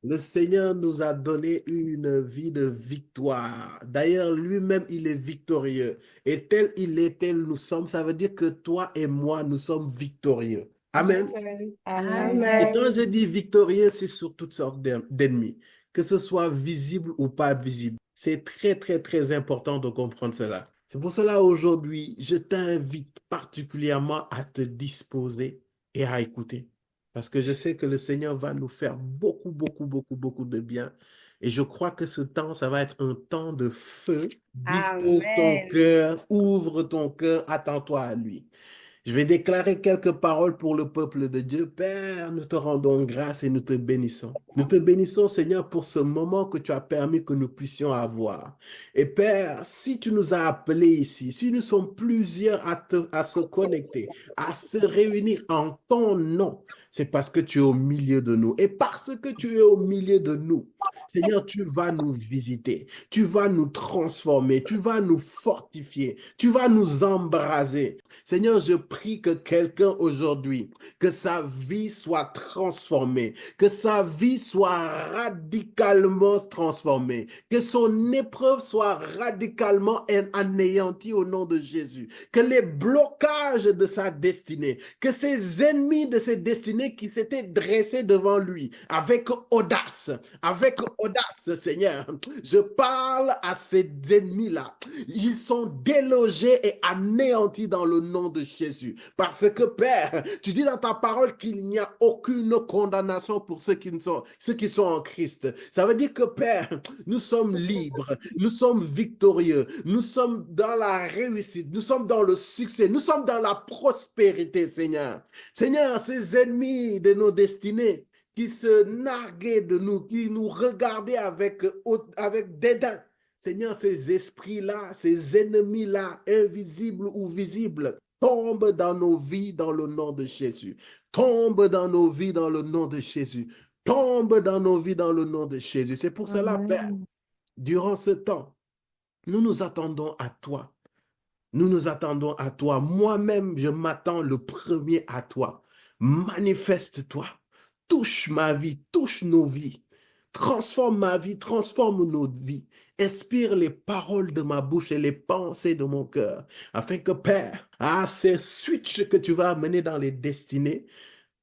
Le Seigneur nous a donné une vie de victoire. D'ailleurs, lui-même, il est victorieux. Et tel il est, tel nous sommes, ça veut dire que toi et moi, nous sommes victorieux. Amen. Amen. Amen. Et quand Amen. je dis victorieux, c'est sur toutes sortes d'ennemis, que ce soit visible ou pas visible. C'est très, très, très important de comprendre cela. C'est pour cela aujourd'hui, je t'invite particulièrement à te disposer et à écouter. Parce que je sais que le Seigneur va nous faire beaucoup, beaucoup, beaucoup, beaucoup de bien. Et je crois que ce temps, ça va être un temps de feu. Dispose ton Amen. cœur, ouvre ton cœur, attends-toi à lui. Je vais déclarer quelques paroles pour le peuple de Dieu. Père, nous te rendons grâce et nous te bénissons. Nous te bénissons, Seigneur, pour ce moment que tu as permis que nous puissions avoir. Et Père, si tu nous as appelés ici, si nous sommes plusieurs à se connecter, à se réunir en ton nom, c'est parce que tu es au milieu de nous. Et parce que tu es au milieu de nous, Seigneur, tu vas nous visiter, tu vas nous transformer, tu vas nous fortifier, tu vas nous embraser. Seigneur, je prie que quelqu'un aujourd'hui, que sa vie soit transformée, que sa vie soit radicalement transformée, que son épreuve soit radicalement anéantie au nom de Jésus, que les blocages de sa destinée, que ses ennemis de ses destinées qui s'étaient dressés devant lui avec audace, Seigneur, je parle à ces ennemis-là. Ils sont délogés et anéantis dans le nom de Jésus. Parce que, Père, tu dis dans ta parole qu'il n'y a aucune condamnation pour ceux qui sont en Christ. Ça veut dire que, Père, nous sommes libres, nous sommes victorieux, nous sommes dans la réussite, nous sommes dans le succès, nous sommes dans la prospérité, Seigneur. Seigneur, ces ennemis de nos destinées qui se narguaient de nous, qui nous regardaient avec dédain. Seigneur, ces esprits-là, ces ennemis-là, invisibles ou visibles, tombent dans nos vies dans le nom de Jésus. Tombent dans nos vies dans le nom de Jésus. Tombent dans nos vies dans le nom de Jésus. C'est pour cela, Père, Amen. durant ce temps, nous nous attendons à toi. Nous nous attendons à toi. Moi-même, je m'attends le premier à toi. Manifeste-toi. Touche ma vie, touche nos vies. Transforme ma vie, transforme nos vies. Inspire les paroles de ma bouche et les pensées de mon cœur. Afin que, Père, à ces switches que tu vas amener dans les destinées,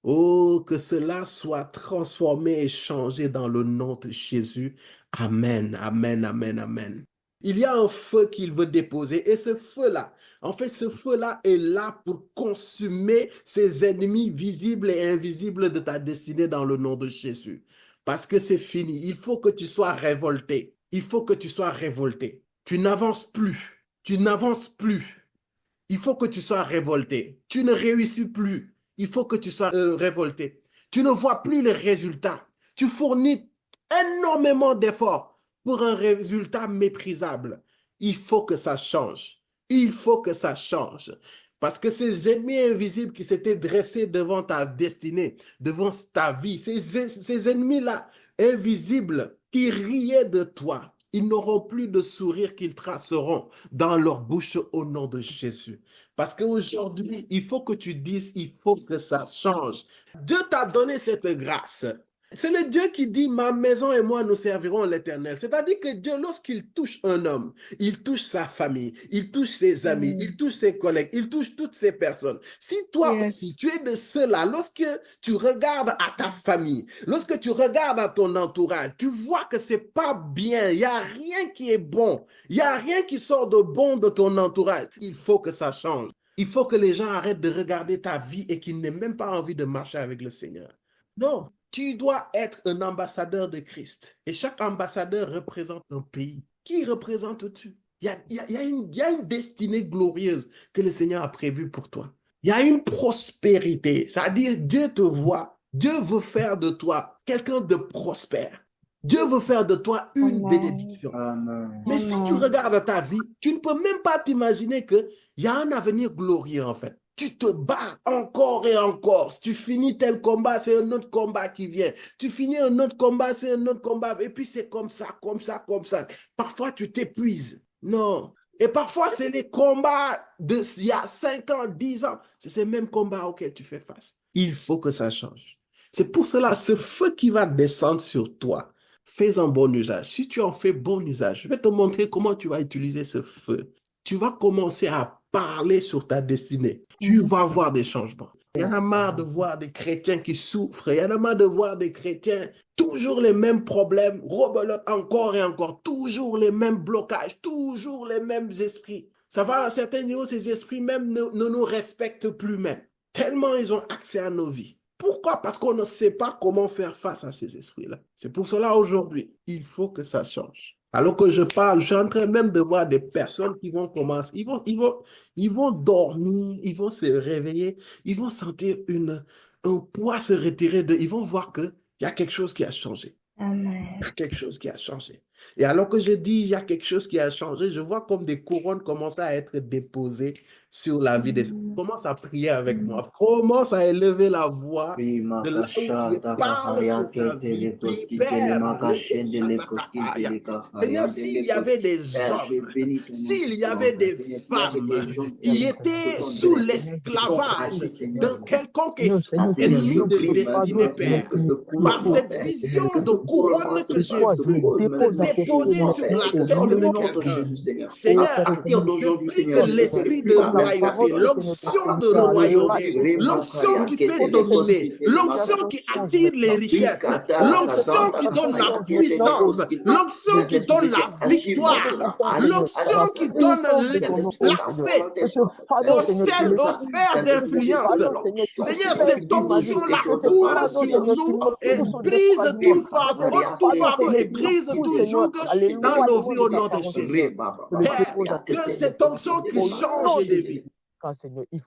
oh, que cela soit transformé et changé dans le nom de Jésus. Amen, amen, amen, amen. Il y a un feu qu'il veut déposer et ce feu-là, en fait, ce feu-là est là pour consumer ces ennemis visibles et invisibles de ta destinée dans le nom de Jésus. Parce que c'est fini. Il faut que tu sois révolté. Il faut que tu sois révolté. Tu n'avances plus. Tu n'avances plus. Il faut que tu sois révolté. Tu ne réussis plus. Il faut que tu sois révolté. Tu ne vois plus les résultats. Tu fournis énormément d'efforts pour un résultat méprisable. Il faut que ça change. Il faut que ça change. Parce que ces ennemis invisibles qui s'étaient dressés devant ta destinée, devant ta vie, ces ennemis-là, invisibles, qui riaient de toi, ils n'auront plus de sourire qu'ils traceront dans leur bouche au nom de Jésus. Parce qu'aujourd'hui, il faut que tu dises, il faut que ça change. Dieu t'a donné cette grâce. C'est le Dieu qui dit, ma maison et moi, nous servirons l'Éternel. C'est-à-dire que Dieu, lorsqu'il touche un homme, il touche sa famille, il touche ses amis, il Mm. touche ses collègues, il touche toutes ces personnes. Si toi aussi, Yes. tu es de ceux-là, lorsque tu regardes à ta famille, lorsque tu regardes à ton entourage, tu vois que c'est pas bien, il n'y a rien qui est bon, il n'y a rien qui sort de bon de ton entourage. Il faut que ça change. Il faut que les gens arrêtent de regarder ta vie et qu'ils n'aient même pas envie de marcher avec le Seigneur. Non, tu dois être un ambassadeur de Christ. Et chaque ambassadeur représente un pays. Qui représentes-tu? Il y a une destinée glorieuse que le Seigneur a prévue pour toi. Il y a une prospérité. C'est-à-dire, Dieu te voit. Dieu veut faire de toi quelqu'un de prospère. Dieu veut faire de toi une Amen. bénédiction. Amen. Mais si tu Amen. regardes ta vie, tu ne peux même pas t'imaginer qu'il y a un avenir glorieux en fait. Tu te bats encore et encore. Si tu finis tel combat, c'est un autre combat qui vient. Tu finis un autre combat, c'est un autre combat. Et puis c'est comme ça, comme ça, comme ça. Parfois, tu t'épuises. Non. Et parfois, c'est les combats il y a 5 ans, 10 ans. C'est ces mêmes combats auxquels tu fais face. Il faut que ça change. C'est pour cela, ce feu qui va descendre sur toi, fais-en bon usage. Si tu en fais bon usage, je vais te montrer comment tu vas utiliser ce feu. Tu vas commencer à parler sur ta destinée. Tu vas voir des changements. Il y en a marre de voir des chrétiens qui souffrent. Il y en a marre de voir des chrétiens toujours les mêmes problèmes, rebelote encore et encore, toujours les mêmes blocages, toujours les mêmes esprits. Ça va à un certain niveau, ces esprits même ne nous respectent plus même. Tellement ils ont accès à nos vies. Pourquoi? Parce qu'on ne sait pas comment faire face à ces esprits-là. C'est pour cela aujourd'hui, il faut que ça change. Alors que je parle, je suis en train même de voir des personnes qui vont commencer, ils vont dormir, ils vont se réveiller, ils vont sentir un poids se retirer ils vont voir qu'il y a quelque chose qui a changé. Il y a quelque chose qui a changé. Et alors que je dis il y a quelque chose qui a changé, je vois comme des couronnes commencent à être déposées sur la vie des... Commence à prier avec moi. Commence à élever la voix de là où tu es. Parle sur ta vie. Prie, Père. Seigneur, s'il y avait des hommes, s'il y avait des femmes qui étaient sous l'esclavage d'un quelconque ennemi de destinée, Père, par cette vision de couronne que j'ai vue se déposer sur la tête de quelqu'un. Seigneur, je prie que l'esprit de royauté, l'onction de royauté, l'onction qui fait dominer, l'onction qui attire les richesses, l'onction qui donne la puissance, l'onction qui donne la victoire, l'onction qui donne l'accès aux sphères d'influence. Seigneur, cette onction-là coule sur nous et brise tout fardeau et brise tout joug dans nos vies au nom de Jésus. Père, que cette onction qui change des vies,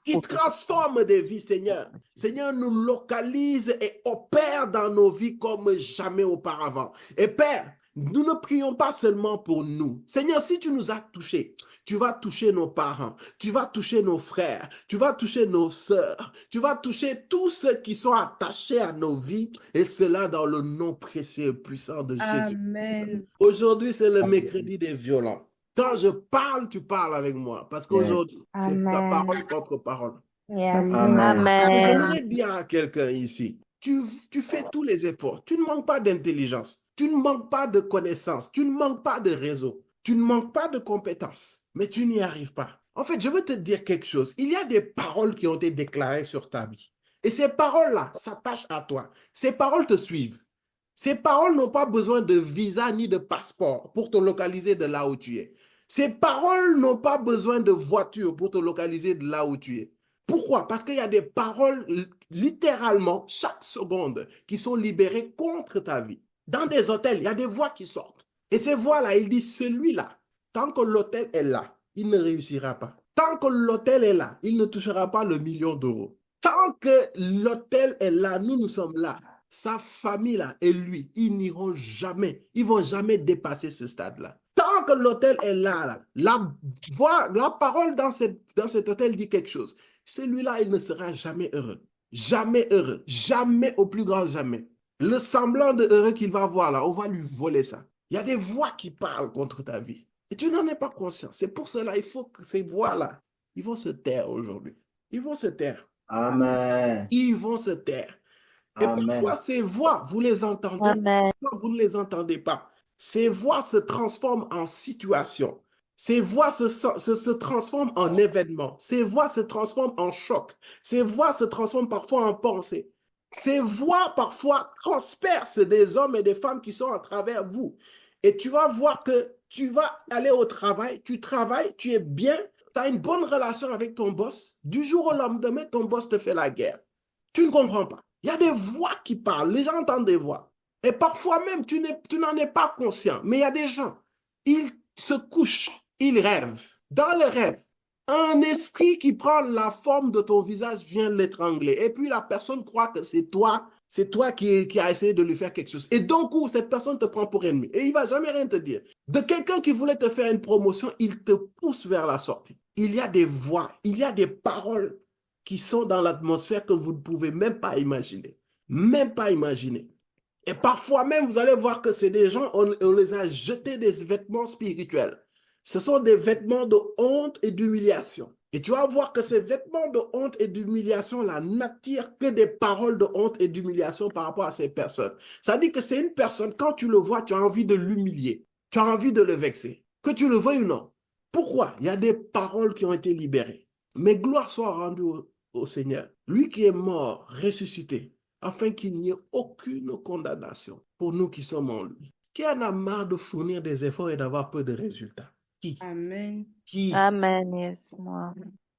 qui transforme des vies, Seigneur. Seigneur, nous localise et opère dans nos vies comme jamais auparavant. Et Père, nous ne prions pas seulement pour nous. Seigneur, si tu nous as touchés, tu vas toucher nos parents, tu vas toucher nos frères, tu vas toucher nos sœurs, tu vas toucher tous ceux qui sont attachés à nos vies, et cela dans le nom précieux et puissant de Jésus. Amen. Aujourd'hui, c'est le mercredi des violents. Quand je parle, tu parles avec moi. Parce qu'aujourd'hui, c'est ta parole contre parole. Yes. J'aimerais dire à quelqu'un ici, tu fais tous les efforts. Tu ne manques pas d'intelligence. Tu ne manques pas de connaissances. Tu ne manques pas de réseau. Tu ne manques pas de compétences. Mais tu n'y arrives pas. En fait, je veux te dire quelque chose. Il y a des paroles qui ont été déclarées sur ta vie. Et ces paroles-là s'attachent à toi. Ces paroles te suivent. Ces paroles n'ont pas besoin de visa ni de passeport pour te localiser de là où tu es. Ces paroles n'ont pas besoin de voiture pour te localiser de là où tu es. Pourquoi? Parce qu'il y a des paroles littéralement chaque seconde qui sont libérées contre ta vie. Dans des hôtels, il y a des voix qui sortent. Et ces voix-là, il dit celui-là, tant que l'hôtel est là, il ne réussira pas. Tant que l'hôtel est là, il ne touchera pas le million d'euros. Tant que l'hôtel est là, nous sommes là. Sa famille là et lui, ils n'iront jamais, ils vont jamais dépasser ce stade-là. Tant que l'hôtel est là, la parole dans cet hôtel dit quelque chose. Celui-là, il ne sera jamais heureux. Jamais heureux. Jamais au plus grand jamais. Le semblant de heureux qu'il va avoir là, on va lui voler ça. Il y a des voix qui parlent contre ta vie. Et tu n'en es pas conscient. C'est pour cela il faut que ces voix-là, ils vont se taire aujourd'hui. Ils vont se taire. Amen. Ils vont se taire. Et parfois, ces voix, vous les entendez, parfois vous ne les entendez pas. Ces voix se transforment en situation. Ces voix se transforment en événement. Ces voix se transforment en choc. Ces voix se transforment parfois en pensée. Ces voix, parfois, transpercent des hommes et des femmes qui sont à travers vous. Et tu vas voir que tu vas aller au travail, tu travailles, tu es bien, tu as une bonne relation avec ton boss. Du jour au lendemain, ton boss te fait la guerre. Tu ne comprends pas. Il y a des voix qui parlent, les gens entendent des voix. Et parfois même, tu n'en es pas conscient. Mais il y a des gens, ils se couchent, ils rêvent. Dans le rêve, un esprit qui prend la forme de ton visage vient l'étrangler. Et puis la personne croit que c'est toi qui as essayé de lui faire quelque chose. Et donc, cette personne te prend pour ennemi. Et il ne va jamais rien te dire. De quelqu'un qui voulait te faire une promotion, il te pousse vers la sortie. Il y a des voix, il y a des paroles qui sont dans l'atmosphère que vous ne pouvez même pas imaginer. Même pas imaginer. Et parfois même, vous allez voir que c'est des gens, on les a jetés des vêtements spirituels. Ce sont des vêtements de honte et d'humiliation. Et tu vas voir que ces vêtements de honte et d'humiliation là n'attirent que des paroles de honte et d'humiliation par rapport à ces personnes. Ça dit que c'est une personne, quand tu le vois, tu as envie de l'humilier. Tu as envie de le vexer. Que tu le veuilles ou non. Pourquoi? Il y a des paroles qui ont été libérées. Mais gloire soit rendue au Seigneur. Lui qui est mort, ressuscité, afin qu'il n'y ait aucune condamnation pour nous qui sommes en lui. Qui en a marre de fournir des efforts et d'avoir peu de résultats? Qui? Amen. Qui? Amen. Yes, moi.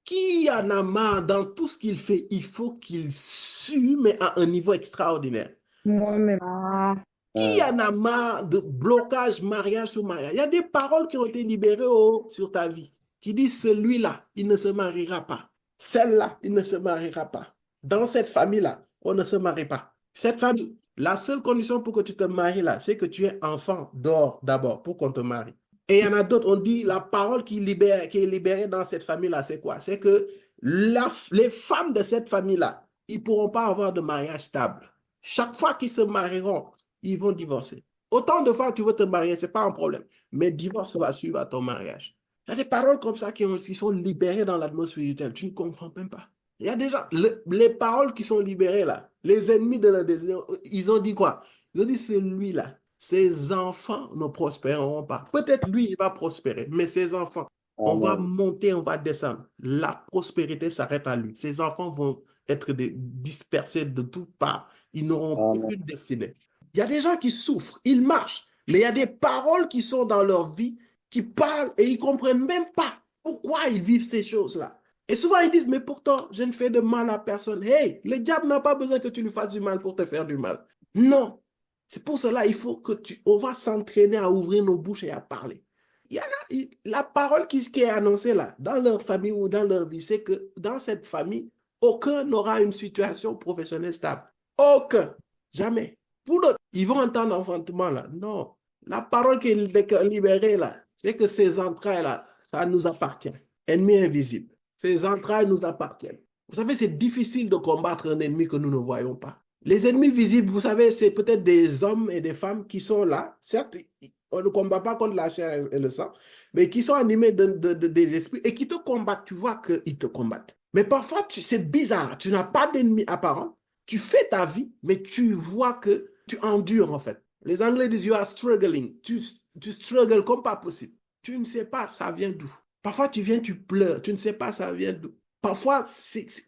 Qui en a marre dans tout ce qu'il fait? Il faut qu'il sue, mais à un niveau extraordinaire. Moi-même. Ah, Qui en a marre de blocage, mariage sur mariage? Il y a des paroles qui ont été libérées sur ta vie qui disent celui-là, il ne se mariera pas. Celle-là, il ne se mariera pas. Dans cette famille-là, on ne se marie pas. Cette famille, la seule condition pour que tu te maries là, c'est que tu es enfant d'or d'abord pour qu'on te marie. Et il y en a d'autres, on dit la parole qui est libérée dans cette famille-là, c'est quoi? C'est que les femmes de cette famille-là, ils ne pourront pas avoir de mariage stable. Chaque fois qu'ils se marieront, ils vont divorcer. Autant de fois que tu veux te marier, ce n'est pas un problème. Mais divorce va suivre à ton mariage. Il y a des paroles comme ça qui sont libérées dans l'atmosphère spirituelle. Tu ne comprends même pas. Il y a des gens, les paroles qui sont libérées là, les ennemis de la désir, ils ont dit quoi? Ils ont dit celui-là, ses enfants ne prospéreront pas. Peut-être lui, il va prospérer, mais ses enfants, on va monter, on va descendre. La prospérité s'arrête à lui. Ses enfants vont être dispersés de toutes parts. Ils n'auront aucune destinée. Il y a des gens qui souffrent, ils marchent, mais il y a des paroles qui sont dans leur vie, qui parlent et ils ne comprennent même pas pourquoi ils vivent ces choses-là. Et souvent, ils disent, mais pourtant, je ne fais de mal à personne. Hey, le diable n'a pas besoin que tu lui fasses du mal pour te faire du mal. Non. C'est pour cela il faut que on va s'entraîner à ouvrir nos bouches et à parler. Il y a la parole qui est annoncée là, dans leur famille ou dans leur vie, c'est que dans cette famille, aucun n'aura une situation professionnelle stable. Aucun. Jamais. Pour d'autres, ils vont entendre enfantement là. Non. La parole qui est libérée là, c'est que ces entrailles là, ça nous appartient. Ennemi invisible. Ces entrailles nous appartiennent. Vous savez, c'est difficile de combattre un ennemi que nous ne voyons pas. Les ennemis visibles, vous savez, c'est peut-être des hommes et des femmes qui sont là. Certes, on ne combat pas contre la chair et le sang, mais qui sont animés des esprits et qui te combattent. Tu vois qu'ils te combattent. Mais parfois, c'est bizarre. Tu n'as pas d'ennemi apparent. Tu fais ta vie, mais tu vois que tu endures en fait. Les Anglais disent you are struggling. Tu struggles comme pas possible. Tu ne sais pas ça vient d'où. Parfois, tu viens, tu pleures. Tu ne sais pas ça vient d'où. Parfois,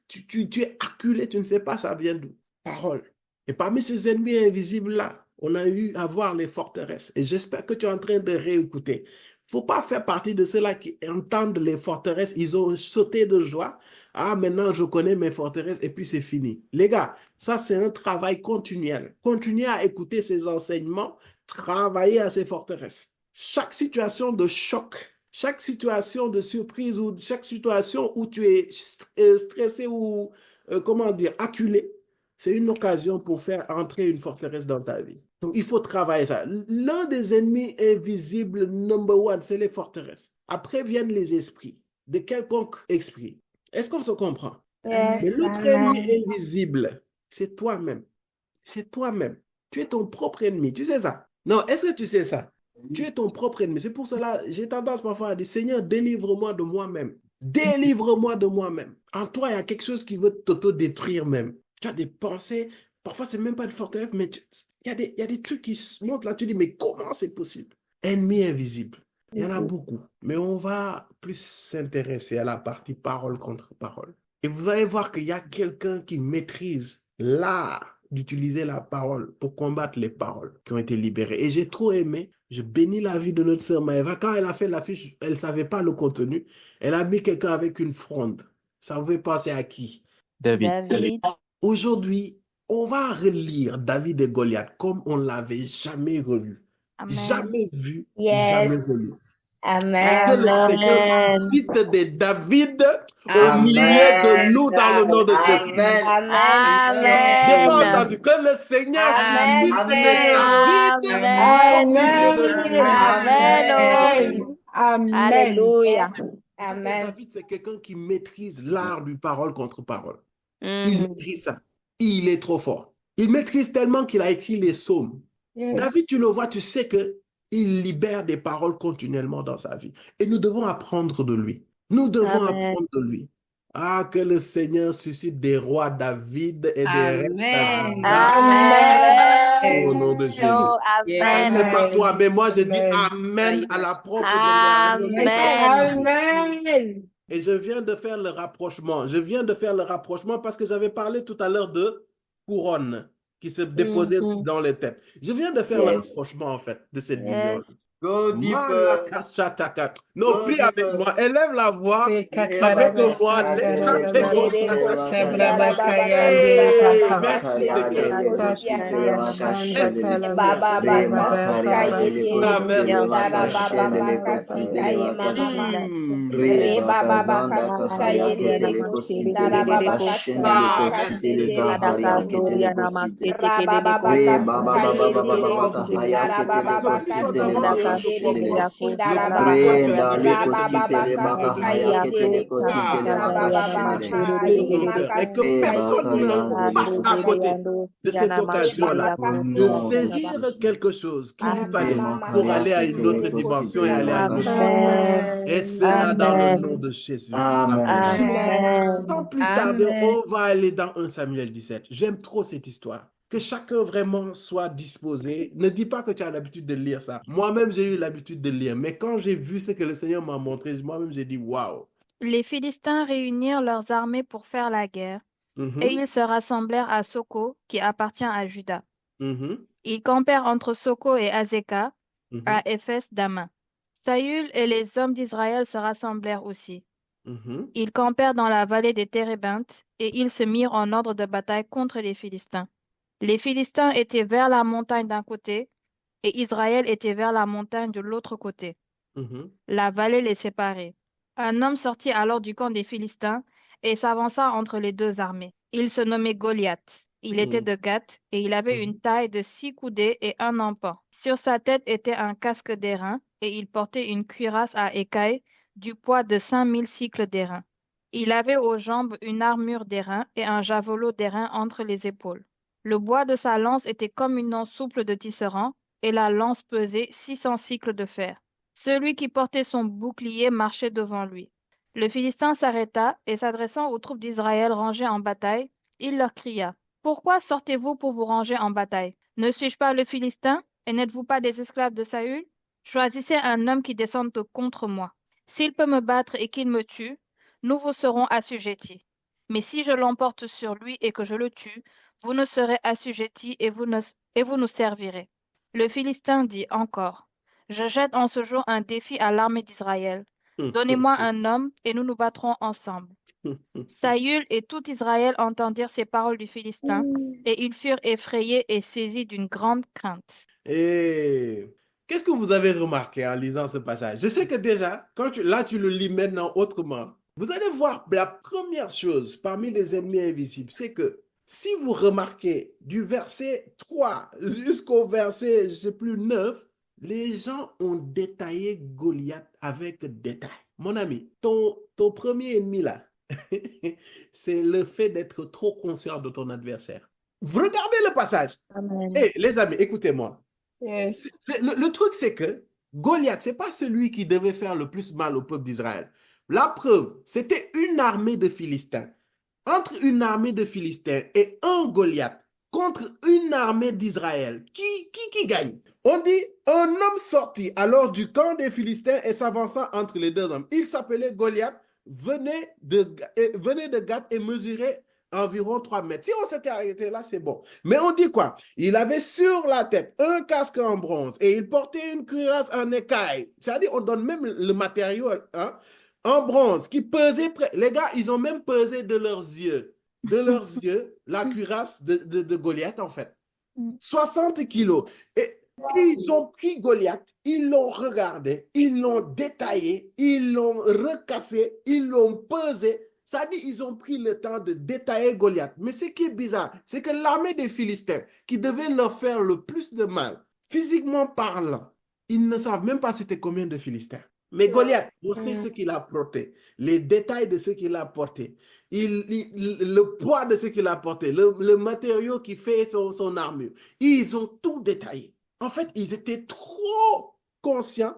tu es acculé, tu ne sais pas ça vient d'où. Parole. Et parmi ces ennemis invisibles-là, on a eu à voir les forteresses. Et j'espère que tu es en train de réécouter. Il ne faut pas faire partie de ceux-là qui entendent les forteresses. Ils ont sauté de joie. Ah, maintenant, je connais mes forteresses et puis c'est fini. Les gars, ça, c'est un travail continuel. Continuez à écouter ces enseignements, travailler à ces forteresses. Chaque situation de choc, chaque situation de surprise ou chaque situation où tu es stressé ou, comment dire, acculé, c'est une occasion pour faire entrer une forteresse dans ta vie. Donc, il faut travailler ça. L'un des ennemis invisibles, number one, c'est les forteresses. Après viennent les esprits, de quelconque esprit. Est-ce qu'on se comprend? yes, Mais l'autre amen. ennemi invisible, c'est toi-même. C'est toi-même. Tu es ton propre ennemi. Tu sais ça? Non, est-ce que tu sais ça? Tu es ton propre ennemi. C'est pour cela, j'ai tendance parfois à dire, Seigneur, délivre-moi de moi-même. Délivre-moi de moi-même. En toi, il y a quelque chose qui veut t'auto-détruire même. Tu as des pensées, parfois, c'est même pas de forteresse, mais il y a des trucs qui se montent là. Tu dis, mais comment c'est possible? Ennemi invisible. Il y en a beaucoup. Mais on va plus s'intéresser à la partie parole contre parole. Et vous allez voir qu'il y a quelqu'un qui maîtrise l'art d'utiliser la parole pour combattre les paroles qui ont été libérées. Et j'ai trop aimé, je bénis la vie de notre sœur Maëva. Quand elle a fait l'affiche, elle ne savait pas le contenu. Elle a mis quelqu'un avec une fronde. Ça vous fait penser à qui? David. Aujourd'hui, on va relire David et Goliath comme on ne l'avait jamais relu. Amen. Jamais vu, Yes. jamais relu. Amen. Que le Seigneur Amen. suscite des David au Amen. milieu de nous dans le nom de Jésus. Amen. J'ai pas Amen. entendu que le Seigneur Amen. suscite des David au milieu de nous. Amen. Amen. Alléluia. Vous savez, Amen. David, c'est quelqu'un qui maîtrise l'art du parole contre parole. Mm. Il maîtrise ça. Il est trop fort. Il maîtrise tellement qu'il a écrit les psaumes. Yes. David, tu le vois, tu sais qu'il libère des paroles continuellement dans sa vie. Et nous devons apprendre de lui. Nous devons Amen. apprendre de lui. Ah, que le Seigneur suscite des rois David et des reines Amen. Amen. au nom de Jésus. Oh, Yes. Je ne sais pas amen. toi, mais moi je dis Amen. Amen à la propre déclaration que ça a Amen. Amen. Et je viens de faire le rapprochement. Je viens de faire le rapprochement parce que j'avais parlé tout à l'heure de couronne qui se déposait Mhm. dans les têtes. Je viens de faire le Yes. rapprochement, en fait, de cette vision. Yes. Go deeper. Malakashataka. Non, Go prie avec deeper. moi. Élève la voix avec moi. Merci Seigneur. Et que personne ne passe à côté de cette occasion-là, de saisir quelque chose qu'il lui fallait pour aller à une autre dimension et aller à une autre. Amen. Et cela dans le nom de Jésus. Amen. Amen. Sans plus tarder, on va aller dans 1 Samuel 17. J'aime trop cette histoire. Que chacun vraiment soit disposé. Ne dis pas que tu as l'habitude de lire ça. Moi-même, j'ai eu l'habitude de lire. Mais quand j'ai vu ce que le Seigneur m'a montré, moi-même, j'ai dit waouh. Les Philistins réunirent leurs armées pour faire la guerre, et ils se rassemblèrent à Soko, qui appartient à Juda. Ils campèrent entre Soko et Azekah, à Éphès-Damin. Saül et les hommes d'Israël se rassemblèrent aussi. Ils campèrent dans la vallée des Térébintes, et ils se mirent en ordre de bataille contre les Philistins. Les Philistins étaient vers la montagne d'un côté, et Israël était vers la montagne de l'autre côté. La vallée les séparait. Un homme sortit alors du camp des Philistins et s'avança entre les deux armées. Il se nommait Goliath. Il était de Gath et il avait une taille de 6 coudées et un empan. Sur sa tête était un casque d'airain et il portait une cuirasse à écailles du poids de 5000 cycles d'airain. Il avait aux jambes une armure d'airain et un javelot d'airain entre les épaules. Le bois de sa lance était comme une lance souple de tisserand et la lance pesait 600 cycles de fer. Celui qui portait son bouclier marchait devant lui. Le Philistin s'arrêta et s'adressant aux troupes d'Israël rangées en bataille, il leur cria: « Pourquoi sortez-vous pour vous ranger en bataille? Ne suis-je pas le Philistin et n'êtes-vous pas des esclaves de Saül? Choisissez un homme qui descende contre moi. S'il peut me battre et qu'il me tue, nous vous serons assujettis. Mais si je l'emporte sur lui et que je le tue, vous ne serez assujettis et vous nous servirez. » Le Philistin dit encore: « Je jette en ce jour un défi à l'armée d'Israël. Donnez-moi un homme et nous nous battrons ensemble. » Saül et tout Israël entendirent ces paroles du Philistin et ils furent effrayés et saisis d'une grande crainte. Et qu'est-ce que vous avez remarqué en lisant ce passage? Je sais que déjà, là tu le lis maintenant autrement, vous allez voir la première chose parmi les ennemis invisibles, c'est que si vous remarquez du verset 3 jusqu'au verset, je ne sais plus, 9, les gens ont détaillé Goliath avec détail. Mon ami, ton premier ennemi là, c'est le fait d'être trop conscient de ton adversaire. Vous regardez le passage. Amen. Hey, les amis, écoutez-moi. Yes. Le truc, c'est que Goliath, ce n'est pas celui qui devait faire le plus mal au peuple d'Israël. La preuve, c'était une armée de Philistins. Entre une armée de Philistins et un Goliath contre une armée d'Israël, qui gagne? On dit, un homme sortit alors du camp des Philistins et s'avança entre les deux hommes. Il s'appelait Goliath, venait de Gath et mesurait environ 3 mètres. Si on s'était arrêté là, c'est bon. Mais on dit quoi? Il avait sur la tête un casque en bronze et il portait une cuirasse en écaille. C'est-à-dire, on donne même le matériau en bronze qui pesait près. Les gars, ils ont même pesé de leurs yeux. La cuirasse de Goliath, en fait. 60 kilos. Et ils ont pris Goliath, ils l'ont regardé, ils l'ont détaillé, ils l'ont recassé, ils l'ont pesé. Ça dit, ils ont pris le temps de détailler Goliath. Mais ce qui est bizarre, c'est que l'armée des Philistins, qui devait leur faire le plus de mal, physiquement parlant, ils ne savent même pas c'était combien de Philistins. Mais Goliath, on sait ce qu'il a porté, les détails de ce qu'il a porté, le poids de ce qu'il a porté, le matériau qui fait son armure. Ils ont tout détaillé. En fait, ils étaient trop conscients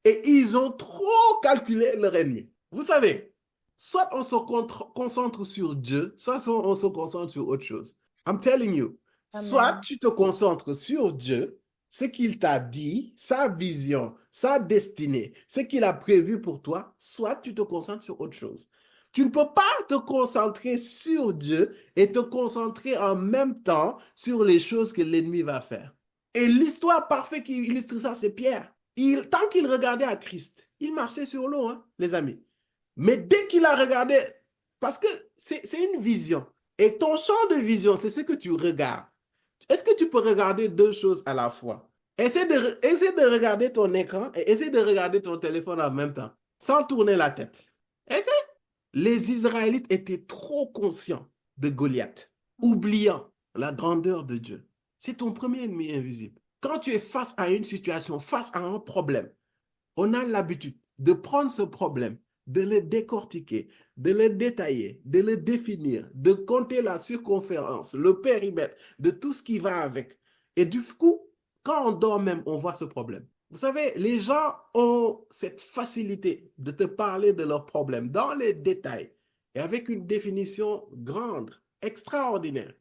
et ils ont trop calculé leur ennemi. Vous savez, soit on se concentre sur Dieu, soit on se concentre sur autre chose. I'm telling you. Soit Amen. tu te concentres sur Dieu, ce qu'il t'a dit, sa vision, sa destinée, ce qu'il a prévu pour toi, soit tu te concentres sur autre chose. Tu ne peux pas te concentrer sur Dieu et te concentrer en même temps sur les choses que l'ennemi va faire. Et l'histoire parfaite qui illustre ça, c'est Pierre. Tant qu'il regardait à Christ, il marchait sur l'eau, hein, les amis. Mais dès qu'il a regardé, parce que c'est une vision. Et ton champ de vision, c'est ce que tu regardes. Est-ce que tu peux regarder deux choses à la fois? Essaie de regarder ton écran et essaie de regarder ton téléphone en même temps, sans tourner la tête. Essaie. Les Israélites étaient trop conscients de Goliath, oubliant la grandeur de Dieu. C'est ton premier ennemi invisible. Quand tu es face à une situation, face à un problème, on a l'habitude de prendre ce problème, de le décortiquer, de le détailler, de le définir, de compter la circonférence, le périmètre, de tout ce qui va avec. Et du coup, quand on dort même, on voit ce problème. Vous savez, les gens ont cette facilité de te parler de leurs problèmes dans les détails et avec une définition grande, extraordinaire.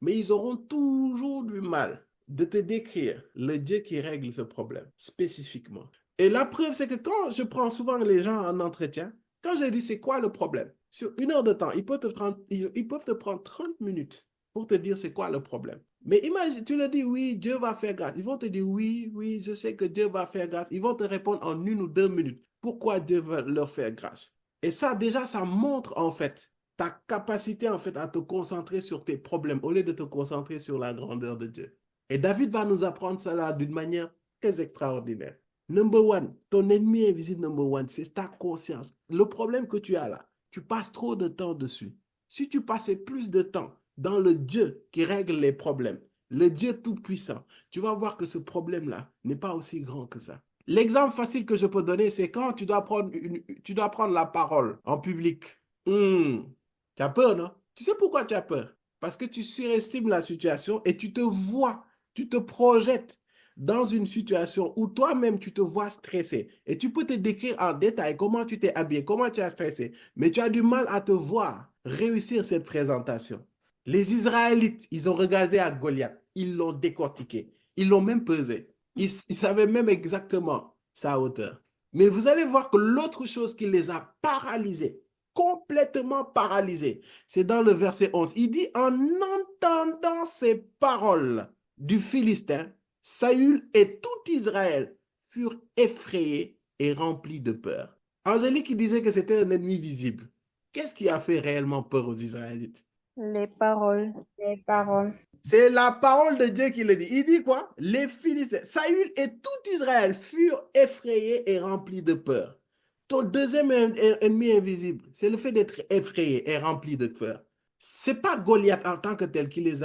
Mais ils auront toujours du mal de te décrire le Dieu qui règle ce problème spécifiquement. Et la preuve, c'est que quand je prends souvent les gens en entretien, quand je dis c'est quoi le problème, sur 1 heure de temps, ils peuvent te prendre 30 minutes pour te dire c'est quoi le problème. Mais imagine, tu leur dis oui, Dieu va faire grâce. Ils vont te dire oui, oui, je sais que Dieu va faire grâce. Ils vont te répondre en 1 ou 2 minutes pourquoi Dieu va leur faire grâce. Et ça, déjà, ça montre en fait ta capacité en fait à te concentrer sur tes problèmes au lieu de te concentrer sur la grandeur de Dieu. Et David va nous apprendre cela d'une manière très extraordinaire. Number one, ton ennemi invisible number one, c'est ta conscience. Le problème que tu as là, tu passes trop de temps dessus. Si tu passais plus de temps dans le Dieu qui règle les problèmes, le Dieu tout-puissant, tu vas voir que ce problème-là n'est pas aussi grand que ça. L'exemple facile que je peux donner, c'est quand tu dois prendre la parole en public. Tu as peur, non? Tu sais pourquoi tu as peur? Parce que tu surestimes la situation et tu te vois, tu te projettes dans une situation où toi-même tu te vois stressé et tu peux te décrire en détail comment tu t'es habillé, comment tu as stressé, mais tu as du mal à te voir réussir cette présentation. Les Israélites, ils ont regardé à Goliath, ils l'ont décortiqué, ils l'ont même pesé, ils savaient même exactement sa hauteur. Mais vous allez voir que l'autre chose qui les a paralysés, complètement paralysés, c'est dans le verset 11. Il dit, en entendant ces paroles du Philistin, Saül et tout Israël furent effrayés et remplis de peur. Angélique qui disait que c'était un ennemi visible. Qu'est-ce qui a fait réellement peur aux Israélites? Les paroles. Les paroles. C'est la parole de Dieu qui le dit. Il dit quoi? Les Philistins, Saül et tout Israël furent effrayés et remplis de peur. Ton deuxième ennemi invisible, c'est le fait d'être effrayé et rempli de peur. C'est pas Goliath en tant que tel qui les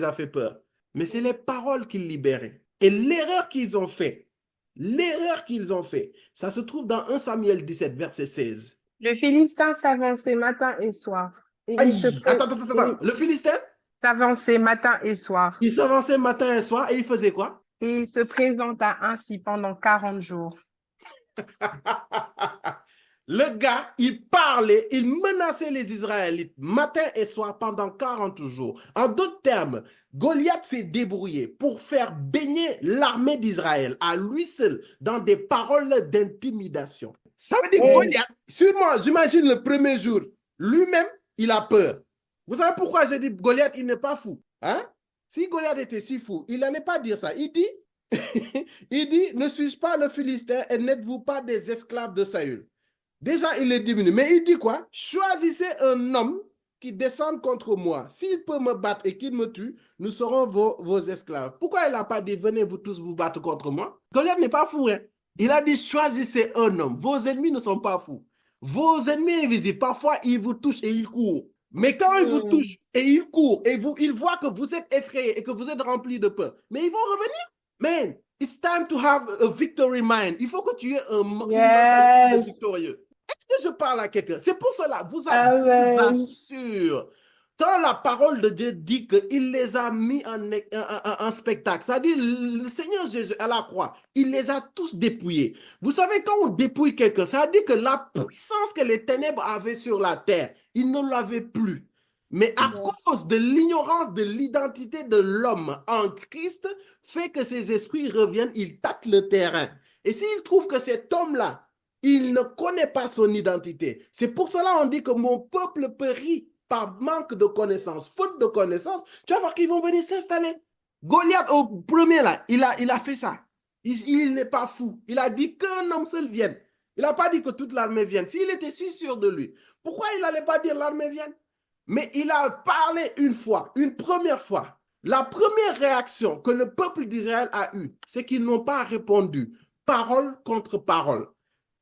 a fait peur, mais c'est les paroles qu'il libérait. Et l'erreur qu'ils ont fait, ça se trouve dans 1 Samuel 17, verset 16. Le Philistin s'avançait matin et soir. Et Aïe, attends. Le Philistin s'avançait matin et soir. Il s'avançait matin et soir et il faisait quoi? Et il se présenta ainsi pendant 40 jours. Le gars, il parlait, il menaçait les Israélites matin et soir pendant 40 jours. En d'autres termes, Goliath s'est débrouillé pour faire baigner l'armée d'Israël à lui seul dans des paroles d'intimidation. Ça veut dire que Goliath, sûrement, j'imagine le premier jour, lui-même, il a peur. Vous savez pourquoi j'ai dit Goliath, il n'est pas fou, hein? Si Goliath était si fou, il n'allait pas dire ça. Il dit, ne suis-je pas le Philistin et n'êtes-vous pas des esclaves de Saül? Déjà, il les diminue. Mais il dit quoi? Choisissez un homme qui descende contre moi. S'il peut me battre et qu'il me tue, nous serons vos esclaves. Pourquoi il n'a pas dit, venez vous tous vous battre contre moi? Goliath n'est pas fou, hein? Il a dit, choisissez un homme. Vos ennemis ne sont pas fous. Vos ennemis invisibles, parfois, ils vous touchent et ils courent. Mais quand ils vous touchent et ils courent, et ils voient que vous êtes effrayés et que vous êtes remplis de peur, mais ils vont revenir. Man, it's time to have a victory mind. Il faut que tu aies un mentalité victorieux. Est-ce que je parle à quelqu'un? C'est pour cela, vous assure, Quand la parole de Dieu dit qu'il les a mis en spectacle, c'est-à-dire le Seigneur Jésus à la croix, il les a tous dépouillés. Vous savez, quand on dépouille quelqu'un, ça veut dire que la puissance que les ténèbres avaient sur la terre, ils ne l'avaient plus. Mais à cause de l'ignorance de l'identité de l'homme en Christ, fait que ces esprits reviennent, ils tâtent le terrain. Et s'ils trouvent que cet homme-là, il ne connaît pas son identité, c'est pour cela qu'on dit que mon peuple périt par manque de connaissances, faute de connaissances, tu vas voir qu'ils vont venir s'installer. Goliath, au premier, là, il a fait ça. Il n'est pas fou. Il a dit qu'un homme seul vienne. Il n'a pas dit que toute l'armée vienne. S'il était si sûr de lui, pourquoi il n'allait pas dire l'armée vienne? Mais il a parlé une fois, une première fois. La première réaction que le peuple d'Israël a eue, c'est qu'ils n'ont pas répondu. Parole contre parole.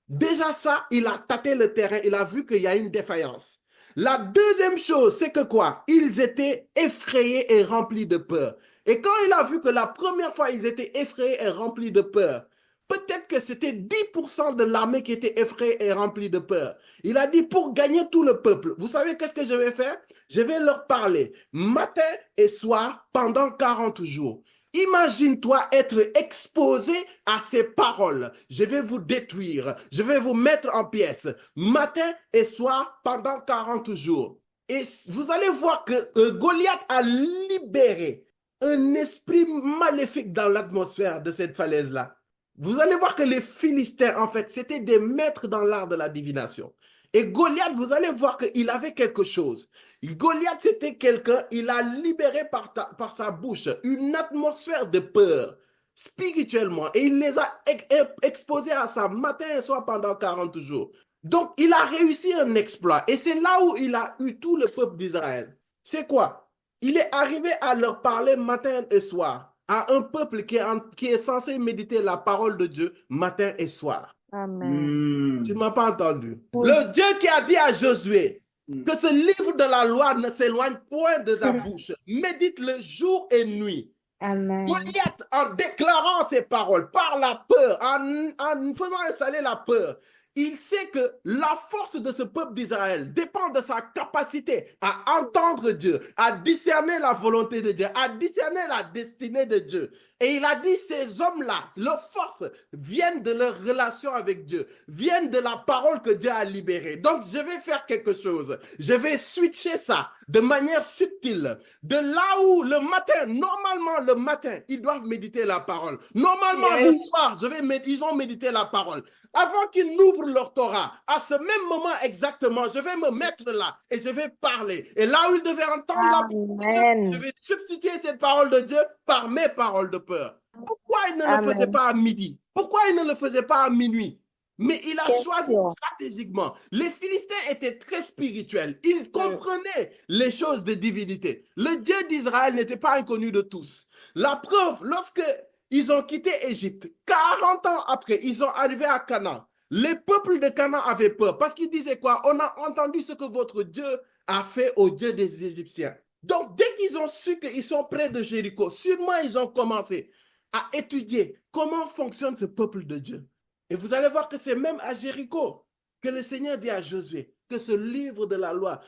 Déjà ça, il a tâté le terrain, il a vu qu'il y a une défaillance. La deuxième chose, c'est que quoi? Ils étaient effrayés et remplis de peur. Et quand il a vu que la première fois, ils étaient effrayés et remplis de peur, peut-être que c'était 10% de l'armée qui était effrayée et remplie de peur. Il a dit, pour gagner tout le peuple, vous savez qu'est-ce que je vais faire? Je vais leur parler matin et soir pendant 40 jours. Imagine-toi être exposé à ces paroles. Je vais vous détruire. Je vais vous mettre en pièces. Matin et soir pendant 40 jours. Et vous allez voir que Goliath a libéré un esprit maléfique dans l'atmosphère de cette falaise-là. Vous allez voir que les Philistins, en fait, c'était des maîtres dans l'art de la divination. Et Goliath, vous allez voir qu'il avait quelque chose. Goliath, c'était quelqu'un, il a libéré par sa bouche une atmosphère de peur spirituellement. Et il les a exposés à ça matin et soir pendant 40 jours. Donc, il a réussi un exploit. Et c'est là où il a eu tout le peuple d'Israël. C'est quoi? Il est arrivé à leur parler matin et soir à un peuple qui est censé méditer la parole de Dieu matin et soir. Amen. Tu ne m'as pas entendu. Oui. Le Dieu qui a dit à Josué que ce livre de la loi ne s'éloigne point de ta bouche. Médite-le jour et nuit. Amen. Goliath, en déclarant ces paroles, par la peur, en faisant installer la peur, il sait que la force de ce peuple d'Israël dépend de sa capacité à entendre Dieu, à discerner la volonté de Dieu, à discerner la destinée de Dieu. Et il a dit, ces hommes-là, leur force viennent de leur relation avec Dieu, viennent de la parole que Dieu a libérée. Donc, je vais faire quelque chose. Je vais switcher ça de manière subtile. De là où le matin, normalement le matin, ils doivent méditer la parole. Normalement, le soir, ils ont médité la parole. Avant qu'ils n'ouvrent leur Torah, à ce même moment exactement, je vais me mettre là et je vais parler. Et là où ils devaient entendre la parole de Dieu, je vais substituer cette parole de Dieu par mes paroles de peur. Pourquoi il ne le faisait pas à midi? Pourquoi il ne le faisait pas à minuit? Mais il a choisi stratégiquement. Les Philistins étaient très spirituels. Ils comprenaient les choses de divinité. Le Dieu d'Israël n'était pas inconnu de tous. La preuve, lorsque ils ont quitté Égypte, 40 ans après, ils sont arrivés à Canaan. Les peuples de Canaan avaient peur parce qu'ils disaient quoi? On a entendu ce que votre Dieu a fait au Dieu des Égyptiens. Donc, dès qu'ils ont su qu'ils sont près de Jéricho, sûrement ils ont commencé à étudier comment fonctionne ce peuple de Dieu. Et vous allez voir que c'est même à Jéricho que le Seigneur dit à Josué que ce livre de la loi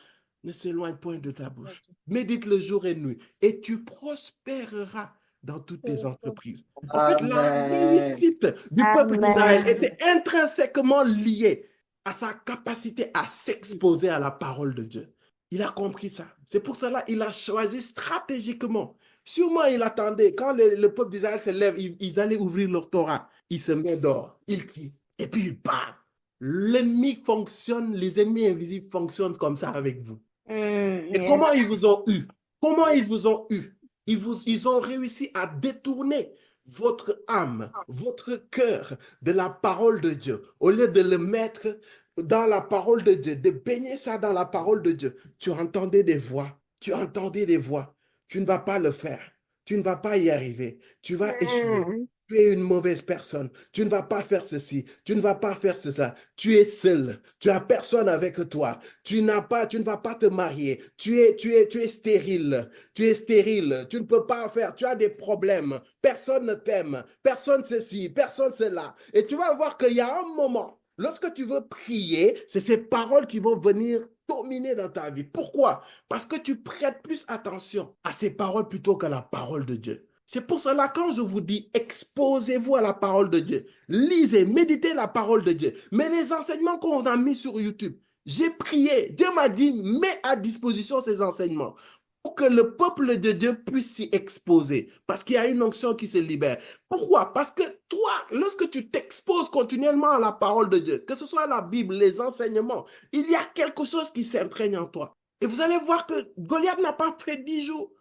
ne s'éloigne point de ta bouche. Médite le jour et nuit et tu prospéreras dans toutes tes entreprises. En fait, la réussite du peuple d'Israël était intrinsèquement liée à sa capacité à s'exposer à la parole de Dieu. Il a compris ça. C'est pour cela qu'il a choisi stratégiquement. Sûrement, il attendait. Quand le peuple d'Israël se lève, ils allaient ouvrir leur Torah. Il se met dehors. Il crie. Et puis il parle. L'ennemi fonctionne, les ennemis invisibles fonctionnent comme ça avec vous. Et comment ils vous ont eu? Comment ils vous ont eu? Ils ont réussi à détourner votre âme, votre cœur de la parole de Dieu. Au lieu de le mettre dans la parole de Dieu, de baigner ça dans la parole de Dieu, tu entendais des voix. Tu entendais des voix. Tu ne vas pas le faire. Tu ne vas pas y arriver. Tu vas échouer. Tu es une mauvaise personne. Tu ne vas pas faire ceci. Tu ne vas pas faire cela. Tu es seul. Tu n'as personne avec toi. Tu ne vas pas te marier. Tu es stérile. Tu es stérile. Tu ne peux pas faire. Tu as des problèmes. Personne ne t'aime. Personne ceci. Personne cela. Et tu vas voir qu'il y a un moment, lorsque tu veux prier, c'est ces paroles qui vont venir dominer dans ta vie. Pourquoi? Parce que tu prêtes plus attention à ces paroles plutôt qu'à la parole de Dieu. C'est pour cela, quand je vous dis exposez-vous à la parole de Dieu, lisez, méditez la parole de Dieu. Mais les enseignements qu'on a mis sur YouTube, j'ai prié, Dieu m'a dit, mets à disposition ces enseignements pour que le peuple de Dieu puisse s'y exposer. Parce qu'il y a une onction qui se libère. Pourquoi? Parce que toi, lorsque tu t'exposes continuellement à la parole de Dieu, que ce soit la Bible, les enseignements, il y a quelque chose qui s'imprègne en toi. Et vous allez voir que Goliath n'a pas fait 10 jours.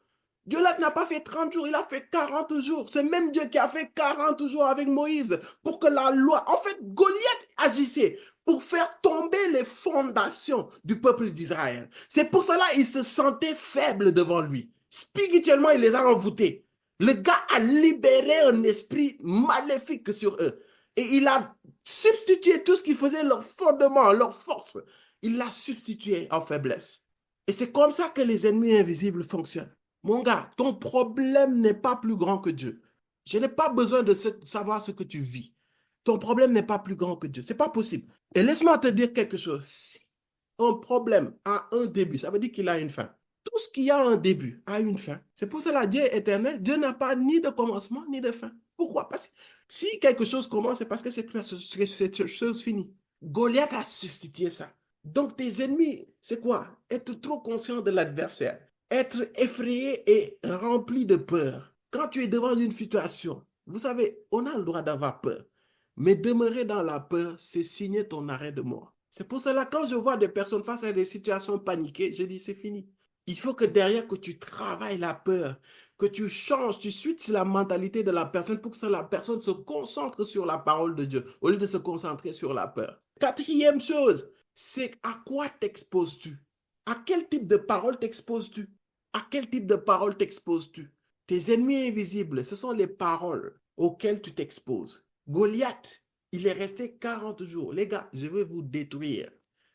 Goliath n'a pas fait 30 jours, il a fait 40 jours. C'est même Dieu qui a fait 40 jours avec Moïse pour que la loi... En fait, Goliath agissait pour faire tomber les fondations du peuple d'Israël. C'est pour cela qu'il se sentait faible devant lui. Spirituellement, il les a envoûtés. Le gars a libéré un esprit maléfique sur eux. Et il a substitué tout ce qui faisait leur fondement, leur force. Il l'a substitué en faiblesse. Et c'est comme ça que les ennemis invisibles fonctionnent. Mon gars, ton problème n'est pas plus grand que Dieu. Je n'ai pas besoin de savoir ce que tu vis. Ton problème n'est pas plus grand que Dieu. Ce n'est pas possible. Et laisse-moi te dire quelque chose. Si un problème a un début, ça veut dire qu'il a une fin. Tout ce qui a un début a une fin. C'est pour cela Dieu est éternel. Dieu n'a pas ni de commencement ni de fin. Pourquoi? Parce que si quelque chose commence, c'est parce que c'est chose finie. Goliath a substitué ça. Donc tes ennemis, c'est quoi? Être trop conscient de l'adversaire. Être effrayé et rempli de peur. Quand tu es devant une situation, vous savez, on a le droit d'avoir peur. Mais demeurer dans la peur, c'est signer ton arrêt de mort. C'est pour cela, quand je vois des personnes face à des situations paniquées, je dis, c'est fini. Il faut que derrière, que tu travailles la peur, que tu changes, tu switches la mentalité de la personne pour que la personne se concentre sur la parole de Dieu, au lieu de se concentrer sur la peur. Quatrième chose, c'est à quoi t'exposes-tu? À quel type de parole t'exposes-tu? À quel type de parole t'exposes-tu? Tes ennemis invisibles, ce sont les paroles auxquelles tu t'exposes. Goliath, il est resté 40 jours. Les gars, je vais vous détruire.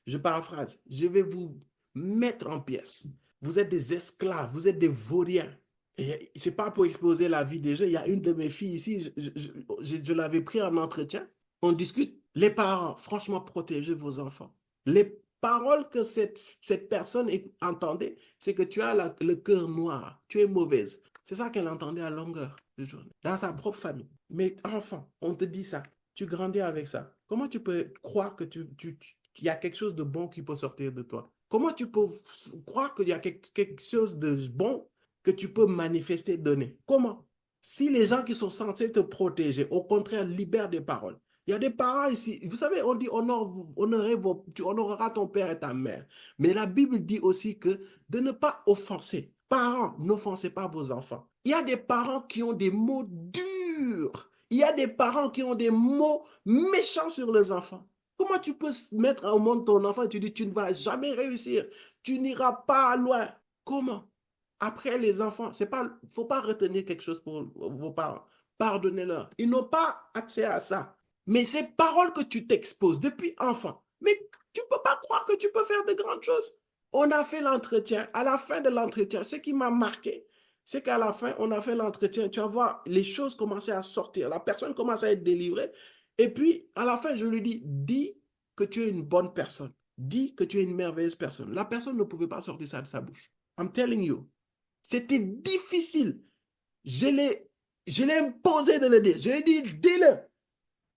Je paraphrase, je vais vous mettre en pièces. Vous êtes des esclaves, vous êtes des vauriens. Et c'est pas pour exposer la vie des gens. Il y a une de mes filles ici, je l'avais pris en entretien. On discute. Les parents, franchement, protégez vos enfants. Les paroles que cette personne entendait, c'est que tu as le cœur noir, tu es mauvaise. C'est ça qu'elle entendait à longueur de journée, dans sa propre famille. Mais enfant, on te dit ça, tu grandis avec ça. Comment tu peux croire que qu'il y a quelque chose de bon qui peut sortir de toi? Comment tu peux croire qu'il y a quelque chose de bon que tu peux manifester, donner? Comment? Si les gens qui sont censés te protéger, au contraire, libèrent des paroles. Il y a des parents ici, vous savez, on dit tu honoreras ton père et ta mère. Mais la Bible dit aussi que de ne pas offenser. Parents, n'offensez pas vos enfants. Il y a des parents qui ont des mots durs. Il y a des parents qui ont des mots méchants sur les enfants. Comment tu peux mettre au monde ton enfant et tu dis tu ne vas jamais réussir, tu n'iras pas loin? Comment? Après les enfants, il ne faut pas retenir quelque chose pour vos parents. Pardonnez-leur. Ils n'ont pas accès à ça. Mais ces paroles que tu t'exposes depuis enfant, mais tu ne peux pas croire que tu peux faire de grandes choses. On a fait l'entretien. À la fin de l'entretien, ce qui m'a marqué, c'est qu'à la fin, on a fait l'entretien. Tu vas voir, les choses commençaient à sortir. La personne commence à être délivrée. Et puis, à la fin, je lui dis que tu es une bonne personne. Dis que tu es une merveilleuse personne. La personne ne pouvait pas sortir ça de sa bouche. I'm telling you. C'était difficile. Je l'ai imposé de le dire. Je lui ai dit, dis-le.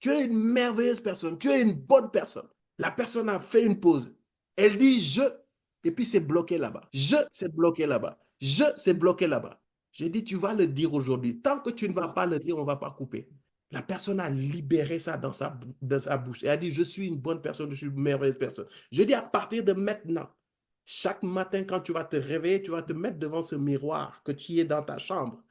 Tu es une merveilleuse personne. Tu es une bonne personne. La personne a fait une pause. Elle dit je, et puis c'est bloqué là-bas. Je, c'est bloqué là-bas. Je, c'est bloqué là-bas. J'ai dit, tu vas le dire aujourd'hui. Tant que tu ne vas pas le dire, on ne va pas couper. La personne a libéré ça dans sa bouche. Elle a dit, je suis une bonne personne, je suis une merveilleuse personne. Je dis, à partir de maintenant, chaque matin, quand tu vas te réveiller, tu vas te mettre devant ce miroir que tu es dans ta chambre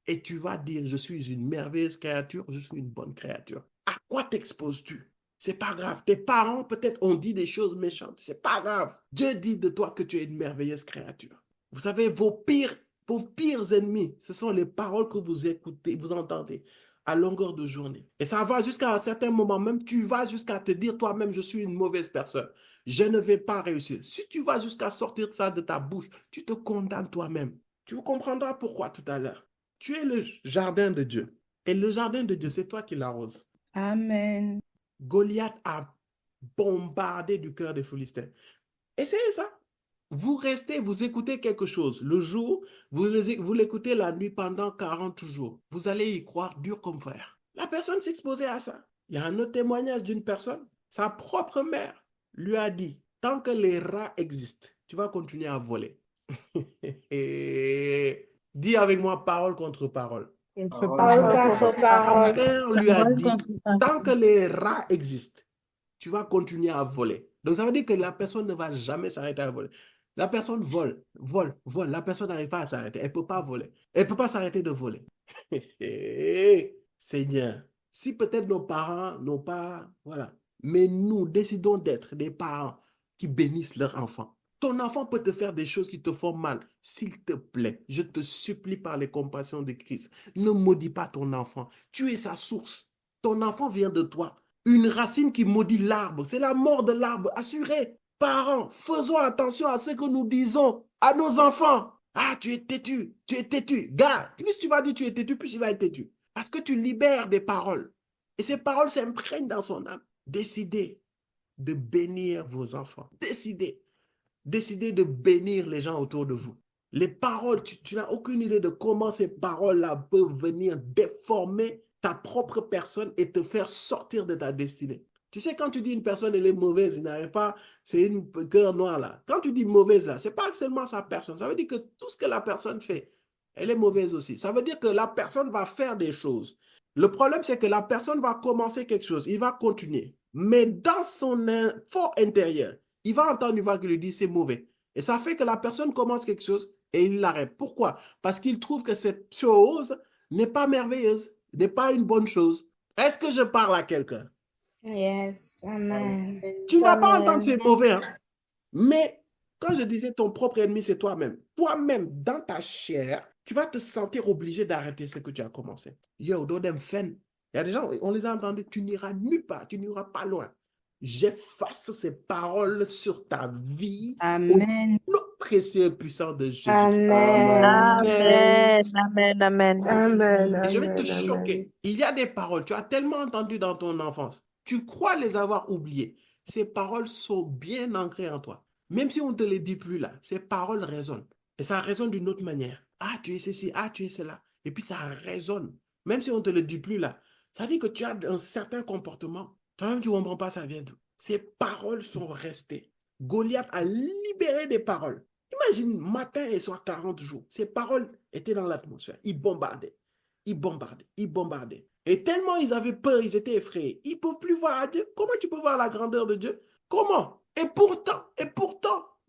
et tu vas dire, je suis une merveilleuse créature, je suis une bonne créature. À quoi t'exposes-tu? C'est pas grave. Tes parents, peut-être, ont dit des choses méchantes. C'est pas grave. Dieu dit de toi que tu es une merveilleuse créature. Vous savez, vos pires ennemis, ce sont les paroles que vous écoutez, vous entendez à longueur de journée. Et ça va jusqu'à un certain moment, même tu vas jusqu'à te dire toi-même, je suis une mauvaise personne. Je ne vais pas réussir. Si tu vas jusqu'à sortir ça de ta bouche, tu te condamnes toi-même. Tu comprendras pourquoi tout à l'heure. Tu es le jardin de Dieu. Et le jardin de Dieu, c'est toi qui l'arroses. Amen. Goliath a bombardé du cœur des Philistins. Essayez ça. Vous restez, vous écoutez quelque chose. Le jour, vous l'écoutez la nuit pendant 40 jours. Vous allez y croire dur comme fer. La personne s'exposait à ça. Il y a un autre témoignage d'une personne. Sa propre mère lui a dit, tant que les rats existent, tu vas continuer à voler. Dis avec moi parole contre parole. Parole contre Sa parole. mère lui a dit, tant que les rats existent, tu vas continuer à voler. Donc, ça veut dire que la personne ne va jamais s'arrêter à voler. La personne vole. La personne n'arrive pas à s'arrêter. Elle ne peut pas voler. Elle ne peut pas s'arrêter de voler. Seigneur, si peut-être nos parents n'ont pas, voilà, mais nous décidons d'être des parents qui bénissent leurs enfants. Ton enfant peut te faire des choses qui te font mal. S'il te plaît, je te supplie par les compassions de Christ, ne maudis pas ton enfant. Tu es sa source. Ton enfant vient de toi. Une racine qui maudit l'arbre, c'est la mort de l'arbre, assuré. Parents, faisons attention à ce que nous disons à nos enfants. Ah, tu es têtu, tu es têtu. Gars, plus tu vas dire tu es têtu, plus il va être têtu. Parce que tu libères des paroles. Et ces paroles s'imprègnent dans son âme. Décidez de bénir vos enfants. Décidez de bénir les gens autour de vous. Les paroles, tu n'as aucune idée de comment ces paroles-là peuvent venir déformer ta propre personne et te faire sortir de ta destinée. Tu sais, quand tu dis une personne, elle est mauvaise, il n'arrive pas, c'est une cœur noir là. Quand tu dis mauvaise là, ce n'est pas seulement sa personne. Ça veut dire que tout ce que la personne fait, elle est mauvaise aussi. Ça veut dire que la personne va faire des choses. Le problème, c'est que la personne va commencer quelque chose, il va continuer. Mais dans son fort intérieur, il va entendre une voix qui lui dit c'est mauvais. Et ça fait que la personne commence quelque chose et il l'arrête. Pourquoi? Parce qu'il trouve que cette chose n'est pas merveilleuse, n'est pas une bonne chose. Est-ce que je parle à quelqu'un? Yes. Amen. Tu ne vas pas entendre c'est mauvais, hein? Mais quand je disais ton propre ennemi, c'est toi-même. Toi-même, dans ta chair, tu vas te sentir obligé d'arrêter ce que tu as commencé. Yo, don't them fen. Il y a des gens, on les a entendus, tu n'iras nulle part, tu n'iras pas loin. J'efface ces paroles sur ta vie. Amen. Au nom précieux et puissant de Jésus. Amen. Amen. Amen. Amen. Et je vais te Amen. choquer. Il y a des paroles, tu as tellement entendu dans ton enfance. Tu crois les avoir oubliées. Ces paroles sont bien ancrées en toi. Même si on ne te les dit plus là, ces paroles résonnent. Et ça résonne d'une autre manière. Ah, tu es ceci, ah, tu es cela. Et puis ça résonne. Même si on ne te le dit plus là. Ça dit que tu as un certain comportement. Toi-même, tu ne comprends pas, ça vient d'où. Ces paroles sont restées. Goliath a libéré des paroles. Imagine, matin et soir, 40 jours. Ces paroles étaient dans l'atmosphère. Ils bombardaient. Ils bombardaient. Et tellement ils avaient peur, ils étaient effrayés. Ils ne peuvent plus voir Dieu. Comment tu peux voir la grandeur de Dieu? Comment? Et pourtant,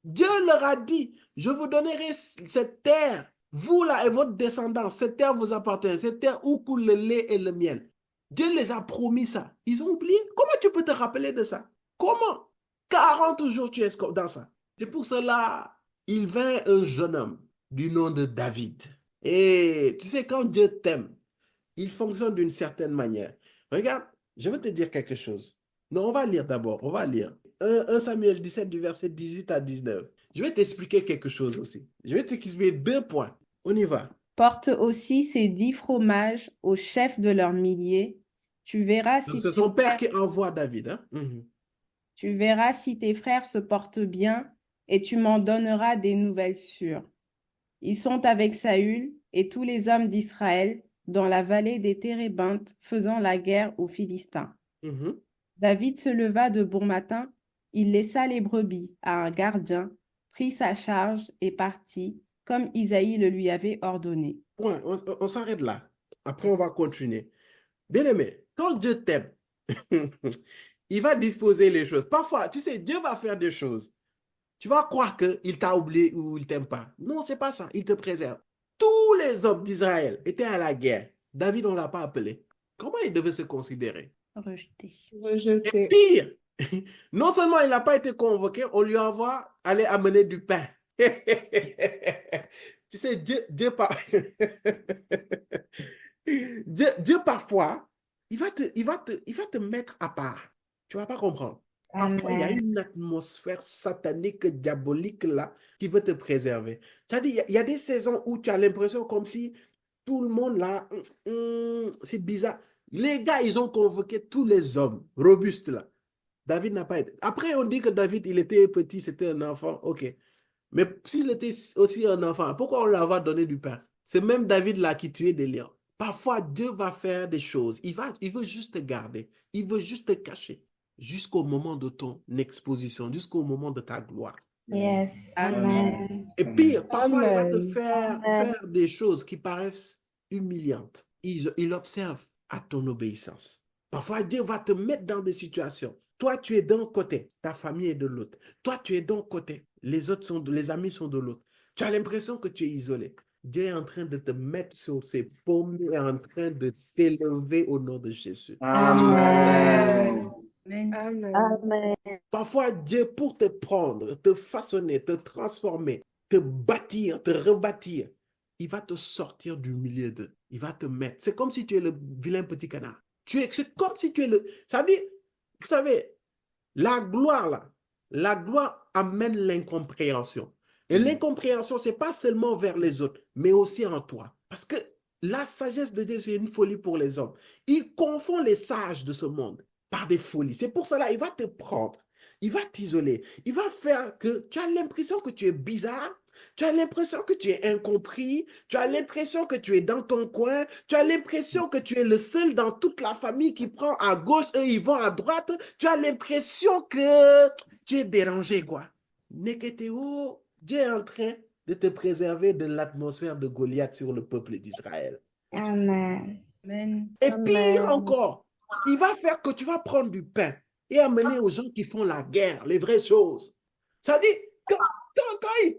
Dieu leur a dit, je vous donnerai cette terre, vous là et votre descendance, cette terre vous appartient, cette terre où coule le lait et le miel. Dieu les a promis ça. Ils ont oublié. Comment tu peux te rappeler de ça? Comment? 40 jours tu es dans ça. C'est pour cela, il vint un jeune homme du nom de David. Et tu sais, quand Dieu t'aime, il fonctionne d'une certaine manière. Regarde, je vais te dire quelque chose. Non, on va lire d'abord, on va lire. 1 Samuel 17 du verset 18 à 19. Je vais t'expliquer quelque chose aussi. Je vais t'expliquer 2 points. On y va. Porte aussi ces 10 fromages au chef de leurs milliers. Tu verras Donc, si c'est son père qui envoie David. Hein? Tu verras si tes frères se portent bien et tu m'en donneras des nouvelles sûres. Ils sont avec Saül et tous les hommes d'Israël dans la vallée des Térébintes faisant la guerre aux Philistins. David se leva de bon matin, il laissa les brebis à un gardien, prit sa charge et partit, comme Isaïe le lui avait ordonné. Ouais, on s'arrête là. Après, on va continuer. Bien-aimé, quand Dieu t'aime, il va disposer les choses. Parfois, tu sais, Dieu va faire des choses. Tu vas croire qu'il t'a oublié ou il ne t'aime pas. Non, c'est pas ça. Il te préserve. Tous les hommes d'Israël étaient à la guerre. David, on ne l'a pas appelé. Comment il devait se considérer? Rejeté. Et pire, non seulement il n'a pas été convoqué, on lui envoie aller amener du pain. Tu sais, Dieu parfois, il va te mettre à part. Tu ne vas pas comprendre. Parfois, il y a une atmosphère satanique, diabolique là, qui veut te préserver. C'est-à-dire, il y a des saisons où tu as l'impression comme si tout le monde là, c'est bizarre. Les gars, ils ont convoqué tous les hommes robustes là. David n'a pas été. Après, on dit que David, il était petit, c'était un enfant. OK. Mais s'il était aussi un enfant, pourquoi on lui a donné du pain? C'est même David là qui tuait des lions. Parfois, Dieu va faire des choses. Il veut juste te garder. Il veut juste te cacher jusqu'au moment de ton exposition, jusqu'au moment de ta gloire. Yes. Amen. Amen. Et pire, parfois, il va te Amen. faire des choses qui paraissent humiliantes. Il observe à ton obéissance. Parfois, Dieu va te mettre dans des situations. Toi, tu es d'un côté, ta famille est de l'autre. Toi, tu es d'un côté, les amis sont de l'autre. Tu as l'impression que tu es isolé. Dieu est en train de te mettre sur ses paumes, il est en train de t'élever au nom de Jésus. Amen. Amen. Amen. Parfois, Dieu, pour te prendre, te façonner, te transformer, te bâtir, te rebâtir, il va te sortir du milieu d'eux. Il va te mettre. C'est comme si tu es le vilain petit canard. C'est comme si tu es le... Ça veut dire, vous savez, la gloire, là, la gloire amène l'incompréhension. Et l'incompréhension, ce n'est pas seulement vers les autres, mais aussi en toi. Parce que la sagesse de Dieu, c'est une folie pour les hommes. Il confond les sages de ce monde par des folies. C'est pour cela il va te prendre, il va t'isoler, il va faire que tu as l'impression que tu es bizarre, tu as l'impression que tu es incompris, tu as l'impression que tu es dans ton coin, tu as l'impression que tu es le seul dans toute la famille qui prend à gauche, eux ils vont à droite, tu as l'impression que tu es dérangé, quoi. Neketeo, Dieu est en train de te préserver de l'atmosphère de Goliath sur le peuple d'Israël. Amen. Amen. Et pire Amen. encore, il va faire que tu vas prendre du pain et amener aux gens qui font la guerre, les vraies choses. Ça dit,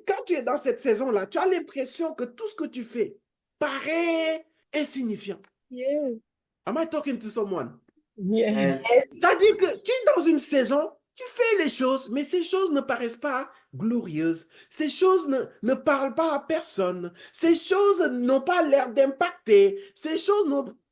quand tu es dans cette saison-là, tu as l'impression que tout ce que tu fais paraît insignifiant. Yes. Am I talking to someone? Yes. Ça dit que tu es dans une saison, tu fais les choses, mais ces choses ne paraissent pas glorieuses. Ces choses ne parlent pas à personne. Ces choses n'ont pas l'air d'impacter. Ces choses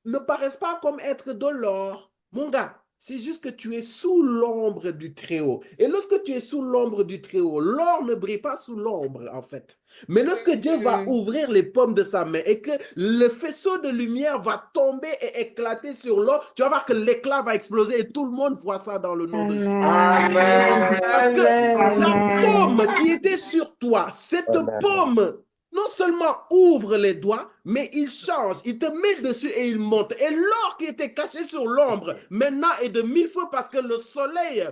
ne paraissent pas comme être de l'or. Mon gars, c'est juste que tu es sous l'ombre du Très-Haut. Et lorsque tu es sous l'ombre du Très-Haut, l'or ne brille pas sous l'ombre, en fait. Mais lorsque Dieu va ouvrir les paumes de sa main et que le faisceau de lumière va tomber et éclater sur l'or, tu vas voir que l'éclat va exploser et tout le monde voit ça dans le nom de Jésus. Amen. Parce que Amen. la paume qui était sur toi, cette paume, non seulement ouvre les doigts, mais il change, il te met dessus et il monte. Et l'or qui était caché sur l'ombre, maintenant est de 1000 fois parce que le soleil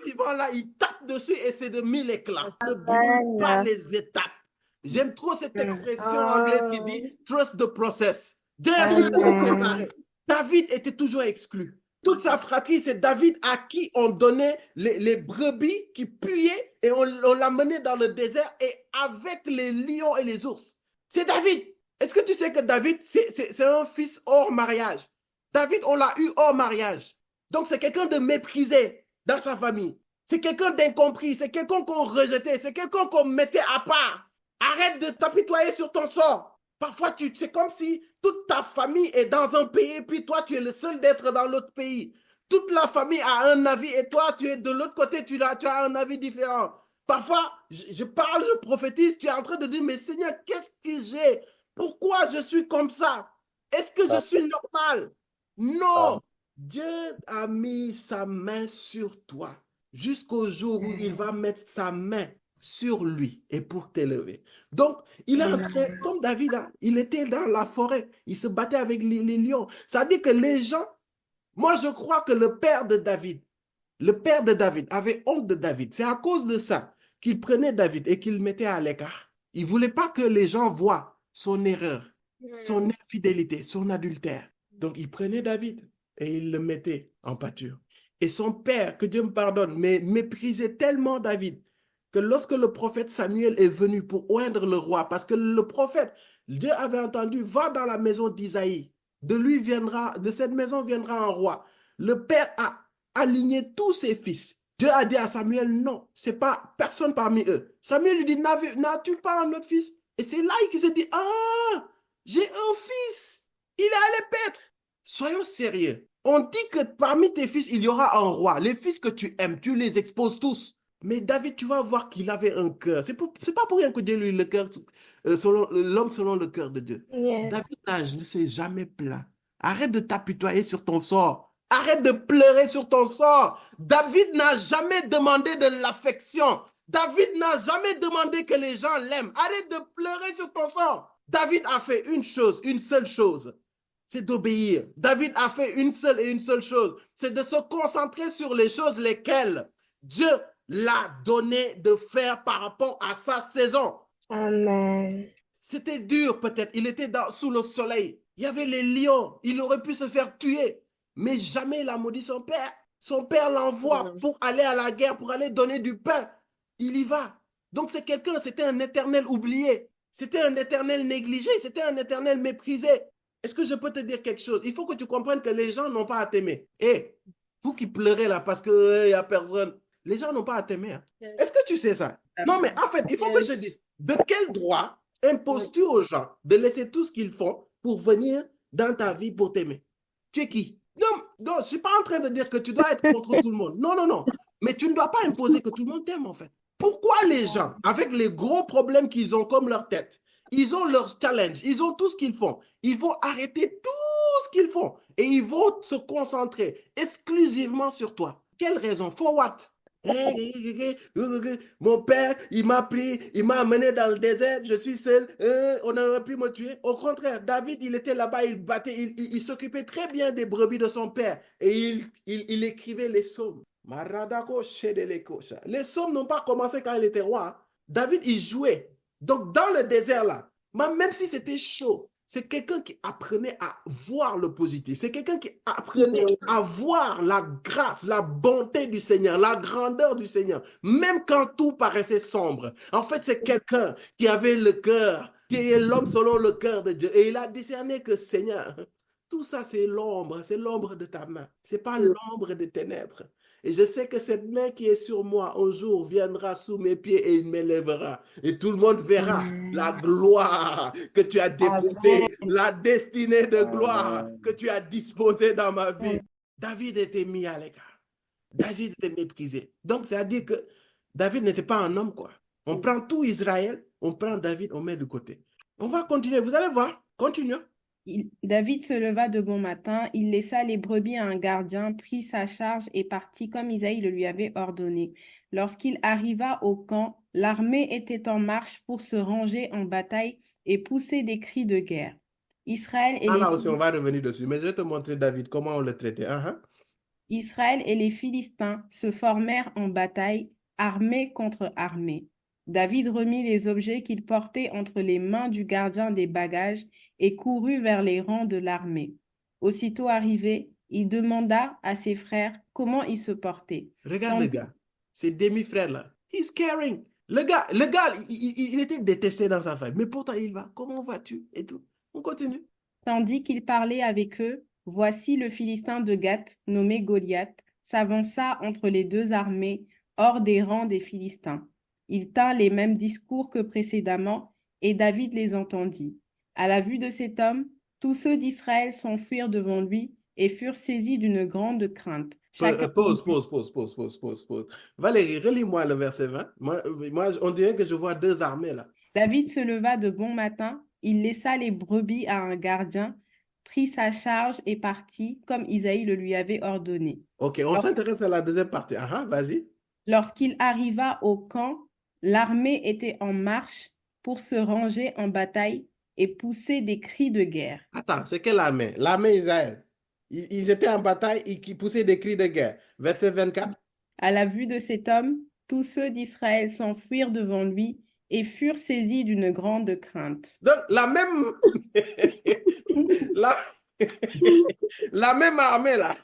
vivant là, il tape dessus et c'est de 1000 éclats. Ne brûle pas les étapes. J'aime trop cette expression anglaise qui dit « trust the process ». Dieu est en train de te préparer. David était toujours exclu. Toute sa fratrie, c'est David à qui on donnait les brebis qui puaient et on l'a mené dans le désert et avec les lions et les ours. C'est David. Est-ce que tu sais que David, c'est un fils hors mariage? David, on l'a eu hors mariage. Donc, c'est quelqu'un de méprisé dans sa famille. C'est quelqu'un d'incompris. C'est quelqu'un qu'on rejetait. C'est quelqu'un qu'on mettait à part. Arrête de t'apitoyer sur ton sort. Parfois, c'est comme si toute ta famille est dans un pays, puis toi, tu es le seul d'être dans l'autre pays. Toute la famille a un avis et toi, tu es de l'autre côté, tu as un avis différent. Parfois, je parle, je prophétise, tu es en train de dire, mais Seigneur, qu'est-ce que j'ai? Pourquoi je suis comme ça? Est-ce que je suis normal? Non. Dieu a mis sa main sur toi jusqu'au jour où il va mettre sa main sur lui et pour t'élever. Donc, il est en train, comme David, hein, il était dans la forêt, il se battait avec les lions. Ça dit que les gens, moi je crois que le père de David avait honte de David. C'est à cause de ça qu'il prenait David et qu'il le mettait à l'écart. Il ne voulait pas que les gens voient son erreur, son infidélité, son adultère. Donc, il prenait David et il le mettait en pâture. Et son père, que Dieu me pardonne, mais méprisait tellement David que lorsque le prophète Samuel est venu pour oindre le roi, parce que le prophète, Dieu avait entendu, va dans la maison d'Isaïe, de cette maison viendra un roi. Le père a aligné tous ses fils. Dieu a dit à Samuel, non, c'est pas personne parmi eux. Samuel lui dit, n'as-tu pas un autre fils? Et c'est là qu'il se dit, ah, j'ai un fils, il est à l'épêtre. Soyons sérieux. On dit que parmi tes fils, il y aura un roi. Les fils que tu aimes, tu les exposes tous. Mais David, tu vas voir qu'il avait un cœur. C'est pas pour rien que Dieu lui le cœur, l'homme selon le cœur de Dieu. Yes. David ne s'est jamais plaint. Arrête de t'apitoyer sur ton sort. Arrête de pleurer sur ton sort. David n'a jamais demandé de l'affection. David n'a jamais demandé que les gens l'aiment. Arrête de pleurer sur ton sort. David a fait une seule chose, c'est d'obéir. David a fait une seule chose, c'est de se concentrer sur les choses lesquelles Dieu l'a donné de faire par rapport à sa saison. Amen. C'était dur peut-être, il était sous le soleil. Il y avait les lions, il aurait pu se faire tuer. Mais jamais il a maudit son père. Son père l'envoie pour aller à la guerre, pour aller donner du pain. Il y va. Donc c'est quelqu'un, c'était un éternel oublié. C'était un éternel négligé, c'était un éternel méprisé. Est-ce que je peux te dire quelque chose? Il faut que tu comprennes que les gens n'ont pas à t'aimer. Et vous qui pleurez là parce qu'il n'y a personne, les gens n'ont pas à t'aimer. Hein. Est-ce que tu sais ça? Non, mais en fait, il faut que je dise, de quel droit imposes-tu aux gens de laisser tout ce qu'ils font pour venir dans ta vie pour t'aimer? Tu es qui? Non, je ne suis pas en train de dire que tu dois être contre tout le monde. Non, non, non. Mais tu ne dois pas imposer que tout le monde t'aime, en fait. Pourquoi les gens, avec les gros problèmes qu'ils ont comme leur tête, ils ont leur challenge, ils ont tout ce qu'ils font, ils vont arrêter tout ce qu'ils font et ils vont se concentrer exclusivement sur toi. Quelle raison? For what? Mon père, il m'a pris, il m'a amené dans le désert, je suis seul, on aurait pu me tuer. Au contraire, David, il était là-bas, il battait, il s'occupait très bien des brebis de son père et il écrivait les psaumes. Les psaumes n'ont pas commencé quand il était roi. David, il jouait. Donc, dans le désert, là, même si c'était chaud, c'est quelqu'un qui apprenait à voir le positif. C'est quelqu'un qui apprenait à voir la grâce, la bonté du Seigneur, la grandeur du Seigneur, même quand tout paraissait sombre. En fait, c'est quelqu'un qui avait le cœur, qui est l'homme selon le cœur de Dieu. Et il a discerné que, Seigneur, tout ça, c'est l'ombre de ta main. C'est pas l'ombre des ténèbres. Et je sais que cette main qui est sur moi, un jour, viendra sous mes pieds et il m'élèvera. Et tout le monde verra la gloire que tu as déposée, la destinée de gloire que tu as disposée dans ma vie. David était mis à l'écart. David était méprisé. Donc, c'est-à-dire que David n'était pas un homme, quoi. On prend tout Israël, on prend David, on met de côté. On va continuer. Vous allez voir. Continuons. David se leva de bon matin, il laissa les brebis à un gardien, prit sa charge et partit comme Isaïe le lui avait ordonné. Lorsqu'il arriva au camp, l'armée était en marche pour se ranger en bataille et pousser des cris de guerre. Israël et là aussi, on va revenir dessus, mais je vais te montrer, David, comment on le traitait. Israël et les Philistins se formèrent en bataille, armée contre armée. David remit les objets qu'il portait entre les mains du gardien des bagages et courut vers les rangs de l'armée. Aussitôt arrivé, il demanda à ses frères comment ils se portaient. Regarde le gars, c'est demi-frère là. He's caring. Le gars, il était détesté dans sa famille, mais pourtant il va. Comment vas-tu? Et tout. On continue. Tandis qu'il parlait avec eux, voici le Philistin de Gath, nommé Goliath, s'avança entre les deux armées, hors des rangs des Philistins. Il tint les mêmes discours que précédemment, et David les entendit. À la vue de cet homme, tous ceux d'Israël s'enfuirent devant lui et furent saisis d'une grande crainte. Pause. Valérie, relis-moi le verset 20. Moi, on dirait que je vois deux armées là. David se leva de bon matin, il laissa les brebis à un gardien, prit sa charge et partit, comme Isaïe le lui avait ordonné. Ok, on s'intéresse à la deuxième partie. Vas-y. Lorsqu'il arriva au camp, l'armée était en marche pour se ranger en bataille et pousser des cris de guerre. Attends, c'est quelle armée? L'armée Israël. Ils étaient en bataille et qui poussaient des cris de guerre. Verset 24. À la vue de cet homme, tous ceux d'Israël s'enfuirent devant lui et furent saisis d'une grande crainte. Donc, la même armée là,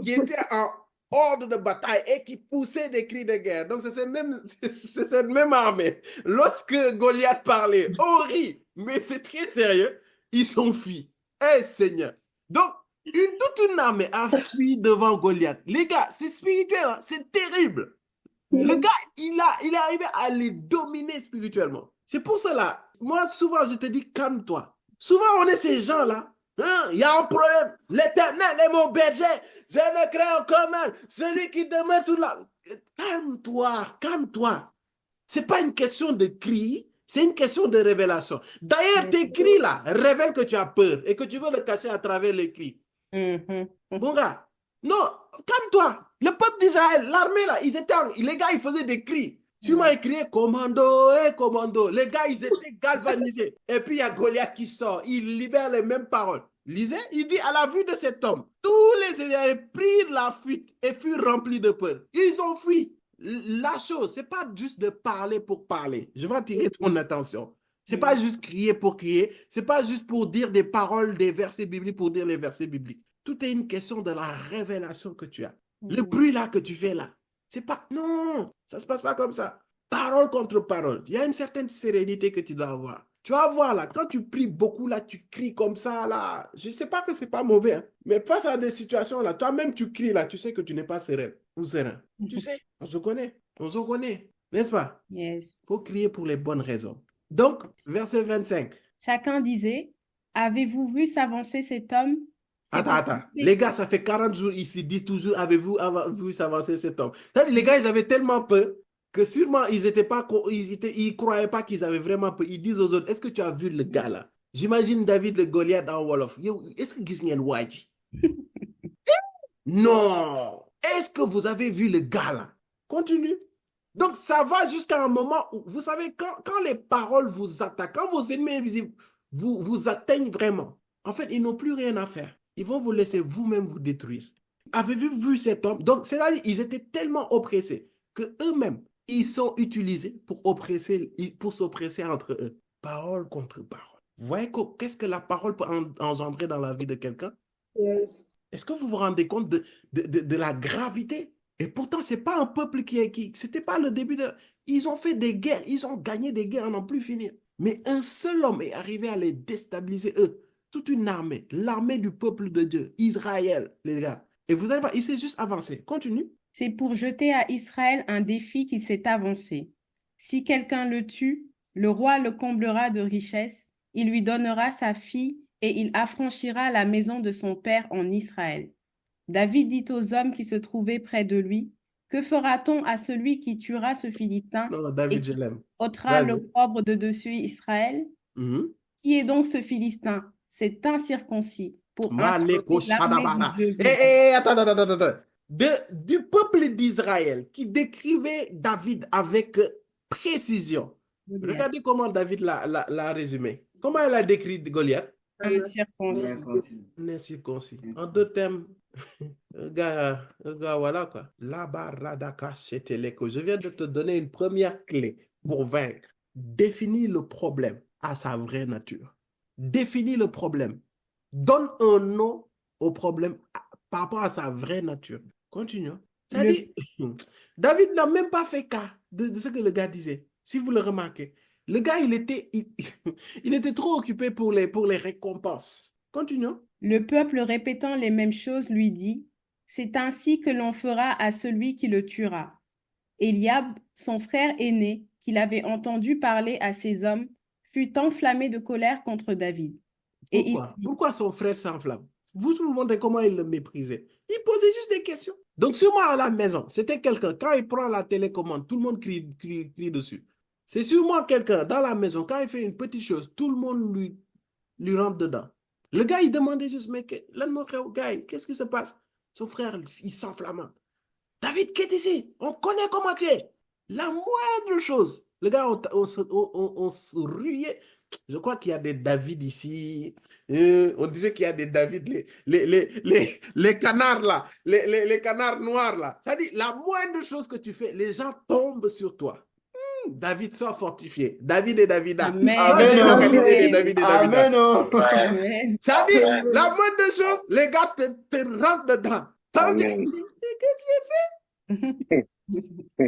qui était en ordre de bataille et qui poussait des cris de guerre. Donc, c'est cette même armée. Lorsque Goliath parlait, on rit, mais c'est très sérieux, ils s'enfuient. Seigneur. Donc, toute une armée a fui devant Goliath. Les gars, c'est spirituel, hein? C'est terrible. Le gars, il est arrivé à les dominer spirituellement. C'est pour cela, moi, souvent, je te dis, calme-toi. Souvent, on est ces gens-là. Il y a un problème. L'Éternel est mon berger. Je ne crains aucun mal. Celui qui demeure sous la... Calme-toi. C'est pas une question de cri, c'est une question de révélation. D'ailleurs, tes cris là révèlent que tu as peur et que tu veux le cacher à travers les cris. Bon gars, Non, calme-toi. Le peuple d'Israël, l'armée là, les gars, ils faisaient des cris. Sûrement, ils criaient commando, commando. Les gars, ils étaient galvanisés. Et puis, il y a Goliath qui sort. Il libère les mêmes paroles. Lisez, il dit, à la vue de cet homme, tous les Israéliens prirent la fuite et furent remplis de peur. Ils ont fui. La chose, c'est pas juste de parler pour parler. Je vais attirer ton attention. C'est pas juste crier pour crier. C'est pas juste pour dire des paroles, des versets bibliques pour dire les versets bibliques. Tout est une question de la révélation que tu as. Le bruit là que tu fais là, c'est pas... Non, ça se passe pas comme ça. Parole contre parole. Il y a une certaine sérénité que tu dois avoir. Tu vas voir là, quand tu pries beaucoup là, tu cries comme ça là. Je sais pas que c'est pas mauvais, hein, mais face à des situations là, toi-même tu cries là, tu sais que tu n'es pas serein ou serein. Tu sais, on se connaît, n'est-ce pas? Yes. Il faut crier pour les bonnes raisons. Donc, verset 25. Chacun disait, avez-vous vu s'avancer cet homme? Attends. Les gars, ça fait 40 jours, ils se disent toujours, avez-vous vu s'avancer cet homme? C'est-à-dire, les gars, ils avaient tellement peur que sûrement, ils croyaient pas qu'ils avaient vraiment peur. Ils disent aux autres, est-ce que tu as vu le gars là? J'imagine David le Goliath en Wolof. Est-ce que Gisniel Wadji? Non! Est-ce que vous avez vu le gars là? Continue. Donc, ça va jusqu'à un moment où, vous savez, quand les paroles vous attaquent, quand vos ennemis invisibles vous atteignent vraiment, en fait, ils n'ont plus rien à faire. Ils vont vous laisser vous-même vous détruire. Avez-vous vu cet homme? Donc, c'est-à-dire, ils étaient tellement oppressés qu'eux-mêmes, ils sont utilisés pour s'oppresser entre eux. Parole contre parole. Vous voyez qu'est-ce que la parole peut engendrer dans la vie de quelqu'un? Yes. Est-ce que vous vous rendez compte de la gravité? Et pourtant, ce n'est pas un peuple c'était pas le début de... Ils ont fait des guerres, ils ont gagné des guerres à n'en plus finir. Mais un seul homme est arrivé à les déstabiliser, eux. Toute une armée, l'armée du peuple de Dieu, Israël, les gars. Et vous allez voir, il s'est juste avancé. Continue. C'est pour jeter à Israël un défi qu'il s'est avancé. Si quelqu'un le tue, le roi le comblera de richesses, il lui donnera sa fille et il affranchira la maison de son père en Israël. David dit aux hommes qui se trouvaient près de lui, que fera-t-on à celui qui tuera ce Philistin Non, et David, je qui l'aime. ôtera Vas-y. l'opprobre de dessus Israël? Qui est donc ce Philistin? C'est incirconcis pour Maleko introduire l'armée Shadabara. du Dieu vivant. Attends. Du peuple d'Israël qui décrivait David avec précision. Regardez comment David l'a résumé. Comment elle a décrit Goliath? Incirconcis. Incirconcis. En deux thèmes. Un gars, voilà quoi. Je viens de te donner une première clé pour vaincre. Définis le problème à sa vraie nature. Définis le problème. Donne un nom au problème par rapport à sa vraie nature. Continuons. C'est-à-dire, David n'a même pas fait cas de ce que le gars disait. Si vous le remarquez. Le gars, il était trop occupé pour les récompenses. Continuons. Le peuple répétant les mêmes choses lui dit, c'est ainsi que l'on fera à celui qui le tuera. Eliab, son frère aîné, qu'il avait entendu parler à ces hommes, fut enflammé de colère contre David. Pourquoi son frère s'enflamme? Vous vous montrez comment il le méprisait. Il posait juste des questions. Donc, sûrement à la maison, c'était quelqu'un, quand il prend la télécommande, tout le monde crie dessus. C'est sûrement quelqu'un dans la maison, quand il fait une petite chose, tout le monde lui rentre dedans. Le gars, il demandait juste, mais qu'est-ce qui se passe? Son frère, il s'enflamme. David, qu'est-ce que c'est? On connaît comment tu es. La moindre chose. Le gars, on se ruait. Je crois qu'il y a des David ici. On dirait qu'il y a des David, les canards là, les canards noirs là. C'est-à-dire, la moindre chose que tu fais, les gens tombent sur toi. David, sois fortifié. David et Davida. Amen. Amen. C'est-à-dire, la moindre chose, les gars te rentrent dedans. Qu'est-ce qu'il fait?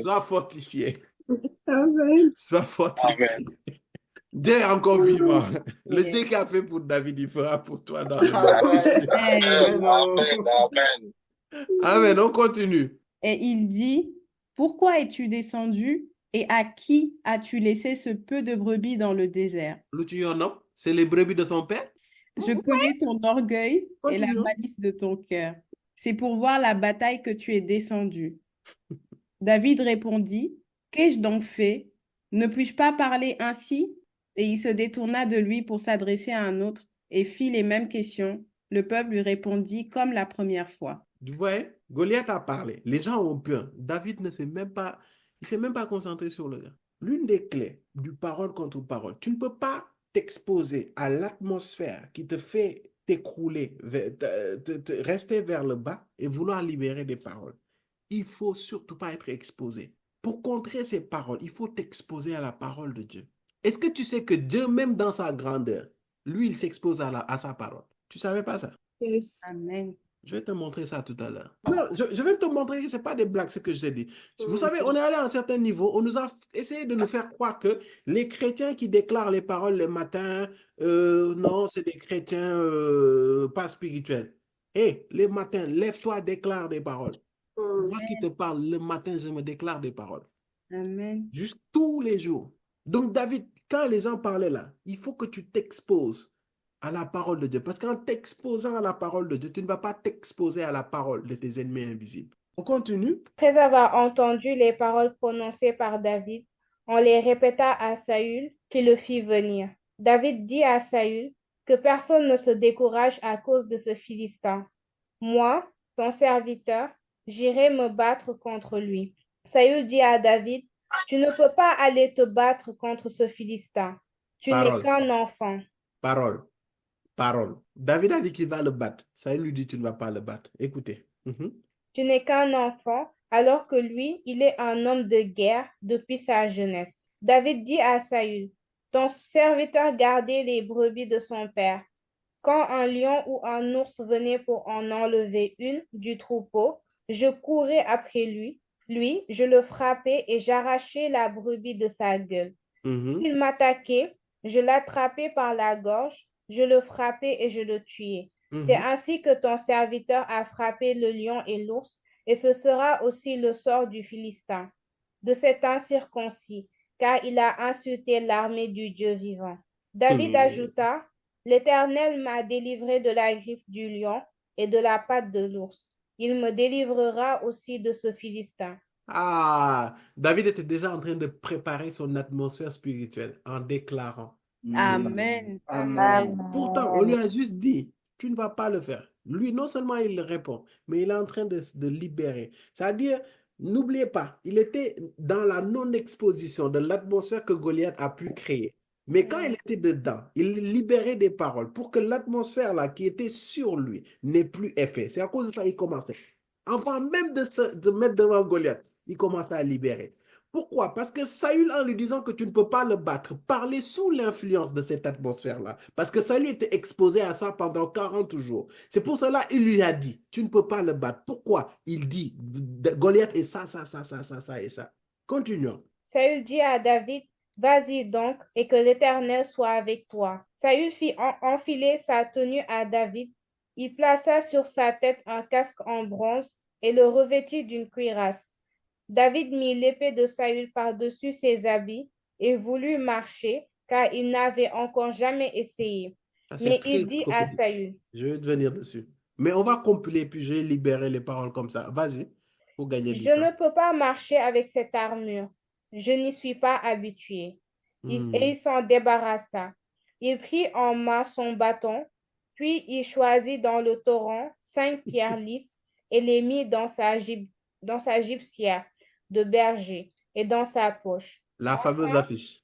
Sois fortifié. Amen. Sois fortifié. Dieu est encore vivant. Le Dieu qui a fait pour David, il fera pour toi dans le monde. Amen. On continue. Et il dit, pourquoi es-tu descendu et à qui as-tu laissé ce peu de brebis dans le désert? C'est les brebis de son père? Je connais ton orgueil et la malice de ton cœur. C'est pour voir la bataille que tu es descendu. David répondit, qu'ai-je donc fait? Ne puis-je pas parler ainsi? Et il se détourna de lui pour s'adresser à un autre et fit les mêmes questions. Le peuple lui répondit comme la première fois. Tu vois, Goliath a parlé. Les gens ont peur. David ne s'est même pas concentré sur le gars. L'une des clés du parole contre parole, tu ne peux pas t'exposer à l'atmosphère qui te fait t'écrouler, rester vers le bas et vouloir libérer des paroles. Il faut surtout pas être exposé. Pour contrer ces paroles, il faut t'exposer à la parole de Dieu. Est-ce que tu sais que Dieu, même dans sa grandeur, lui, il s'expose à sa parole? Tu savais pas ça? Yes. Amen. Je vais te montrer ça tout à l'heure. Non, je vais te montrer que ce n'est pas des blagues, ce que je t'ai dit. Vous savez, on est allé à un certain niveau, on nous a essayé de nous faire croire que les chrétiens qui déclarent les paroles le matin, non, c'est des chrétiens pas spirituels. Hé, les matins, lève-toi, déclare des paroles. Moi qui te parle, le matin, je me déclare des paroles. Amen. Juste tous les jours. Donc, David, quand les gens parlaient là, il faut que tu t'exposes à la parole de Dieu. Parce qu'en t'exposant à la parole de Dieu, tu ne vas pas t'exposer à la parole de tes ennemis invisibles. On continue. Après avoir entendu les paroles prononcées par David, on les répéta à Saül, qui le fit venir. David dit à Saül que personne ne se décourage à cause de ce Philistin. Moi, ton serviteur, j'irai me battre contre lui. Saül dit à David, tu ne peux pas aller te battre contre ce Philistin. Tu n'es Parole, qu'un enfant. parole, parole. David a dit qu'il va le battre. Saül lui dit, tu ne vas pas le battre. Écoutez. Tu n'es qu'un enfant, alors que lui, il est un homme de guerre depuis sa jeunesse. David dit à Saül, ton serviteur gardait les brebis de son père. Quand un lion ou un ours venait pour en enlever une du troupeau, je courais après lui. Lui, je le frappais et j'arrachais la brebis de sa gueule. Il m'attaquait, je l'attrapais par la gorge, je le frappais et je le tuais. C'est ainsi que ton serviteur a frappé le lion et l'ours, et ce sera aussi le sort du Philistin, de cet incirconcis, car il a insulté l'armée du Dieu vivant. David ajouta, l'Éternel m'a délivré de la griffe du lion et de la patte de l'ours. Il me délivrera aussi de ce Philistin. Ah, David était déjà en train de préparer son atmosphère spirituelle en déclarant. Amen. Amen. Pourtant, on lui a juste dit, tu ne vas pas le faire. Lui, non seulement il le répond, mais il est en train de libérer. C'est-à-dire, n'oubliez pas, il était dans la non-exposition de l'atmosphère que Goliath a pu créer. Mais quand il était dedans, il libérait des paroles pour que l'atmosphère là qui était sur lui n'ait plus effet. C'est à cause de ça qu'il commençait. Avant même de mettre devant Goliath, il commençait à libérer. Pourquoi? Parce que Saül, en lui disant que tu ne peux pas le battre, parlait sous l'influence de cette atmosphère-là. Parce que Saül était exposé à ça pendant 40 jours. C'est pour cela qu'il lui a dit, tu ne peux pas le battre. Pourquoi? Il dit, Goliath est ça et ça. Continuons. Saül dit à David, vas-y donc, et que l'Éternel soit avec toi. Saül fit enfiler sa tenue à David. Il plaça sur sa tête un casque en bronze et le revêtit d'une cuirasse. David mit l'épée de Saül par-dessus ses habits et voulut marcher, car il n'avait encore jamais essayé. Mais il dit à Saül, je vais venir dessus. Mais on va compiler, puis je vais libérer les paroles comme ça. Vas-y, pour gagner du je temps. ne peux pas marcher avec cette armure. Je n'y suis pas habitué. Et il s'en débarrassa. Il prit en main son bâton, puis il choisit dans le torrent 5 pierres lisses et les mit dans sa gibecière de berger et dans sa poche. La fameuse affiche.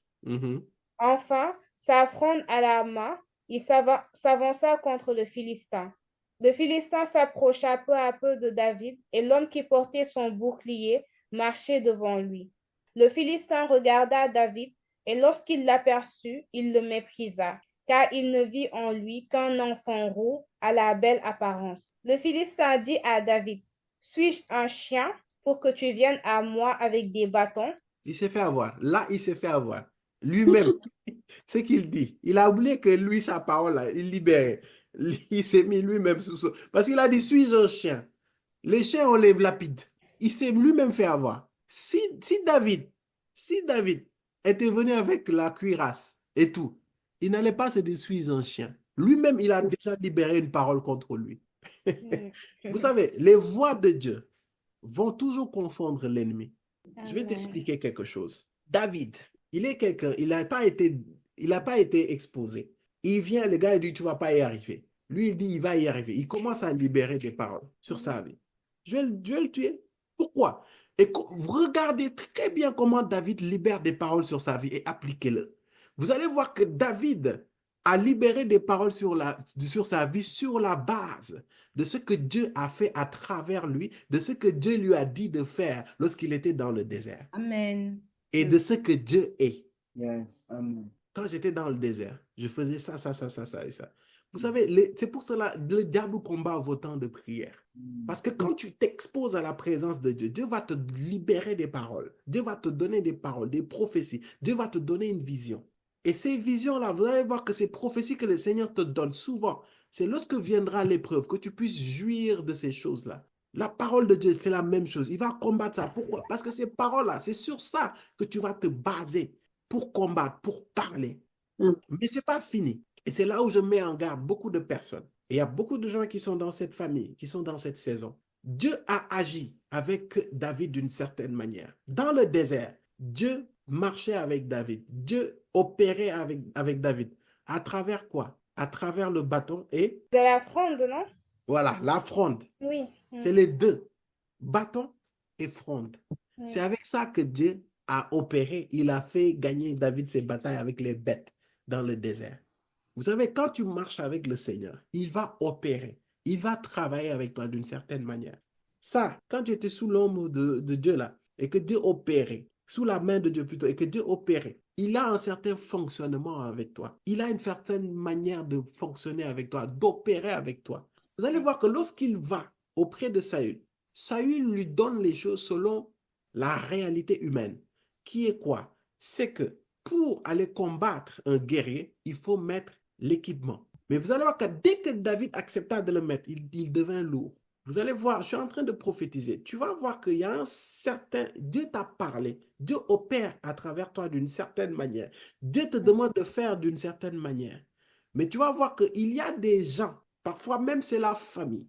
Enfin, sa fronde à la main, il s'avança contre le Philistin. Le Philistin s'approcha peu à peu de David et l'homme qui portait son bouclier marchait devant lui. Le Philistin regarda David et lorsqu'il l'aperçut, il le méprisa, car il ne vit en lui qu'un enfant roux à la belle apparence. Le Philistin dit à David, suis-je un chien pour que tu viennes à moi avec des bâtons? Il s'est fait avoir. Là, il s'est fait avoir. Lui-même, ce qu'il dit. Il a oublié que lui, sa parole, là, il libérait. Il s'est mis lui-même sous son... Parce qu'il a dit, suis-je un chien? Les chiens, on les lapide. Il s'est lui-même fait avoir. Si David était venu avec la cuirasse et tout, il n'allait pas se dire, suis-je un chien? Lui-même, il a déjà libéré une parole contre lui. Vous savez, les voix de Dieu vont toujours confondre l'ennemi. Je vais t'expliquer quelque chose. David, il est quelqu'un, il n'a pas été exposé. Il vient, le gars, il dit, tu ne vas pas y arriver. Lui, il dit, il va y arriver. Il commence à libérer des paroles sur sa vie. Je vais le tuer. Pourquoi? Et regardez très bien comment David libère des paroles sur sa vie et appliquez-le. Vous allez voir que David a libéré des paroles sur sa vie sur la base de ce que Dieu a fait à travers lui, de ce que Dieu lui a dit de faire lorsqu'il était dans le désert. Amen. Et de ce que Dieu est. Yes. Amen. Quand j'étais dans le désert, je faisais ça et ça. Vous savez, c'est pour cela que le diable combat vos temps de prière. Parce que quand tu t'exposes à la présence de Dieu, Dieu va te libérer des paroles. Dieu va te donner des paroles, des prophéties. Dieu va te donner une vision. Et ces visions-là, vous allez voir que ces prophéties que le Seigneur te donne souvent, c'est lorsque viendra l'épreuve que tu puisses jouir de ces choses-là. La parole de Dieu, c'est la même chose. Il va combattre ça. Pourquoi? Parce que ces paroles-là, c'est sur ça que tu vas te baser pour combattre, pour parler. Mais ce n'est pas fini. Et c'est là où je mets en garde beaucoup de personnes. Et il y a beaucoup de gens qui sont dans cette famille, qui sont dans cette saison. Dieu a agi avec David d'une certaine manière. Dans le désert, Dieu marchait avec David. Dieu opérait avec David. À travers quoi? À travers le bâton et... De la fronde, non? Voilà, la fronde. Oui. C'est les deux. Bâton et fronde. C'est avec ça que Dieu a opéré. Il a fait gagner David ses batailles avec les bêtes dans le désert. Vous savez, quand tu marches avec le Seigneur, il va opérer. Il va travailler avec toi d'une certaine manière. Ça, quand tu étais sous l'ombre de Dieu là, et que Dieu opérait, sous la main de Dieu plutôt, et que Dieu opérait, il a un certain fonctionnement avec toi. Il a une certaine manière de fonctionner avec toi, d'opérer avec toi. Vous allez voir que lorsqu'il va auprès de Saül, Saül lui donne les choses selon la réalité humaine. Qui est quoi? C'est que pour aller combattre un guerrier, il faut mettre l'équipement. Mais vous allez voir que dès que David accepta de le mettre, il devint lourd. Vous allez voir, je suis en train de prophétiser. Tu vas voir qu'il y a un certain... Dieu t'a parlé. Dieu opère à travers toi d'une certaine manière. Dieu te demande de faire d'une certaine manière. Mais tu vas voir qu'il y a des gens, parfois même c'est la famille,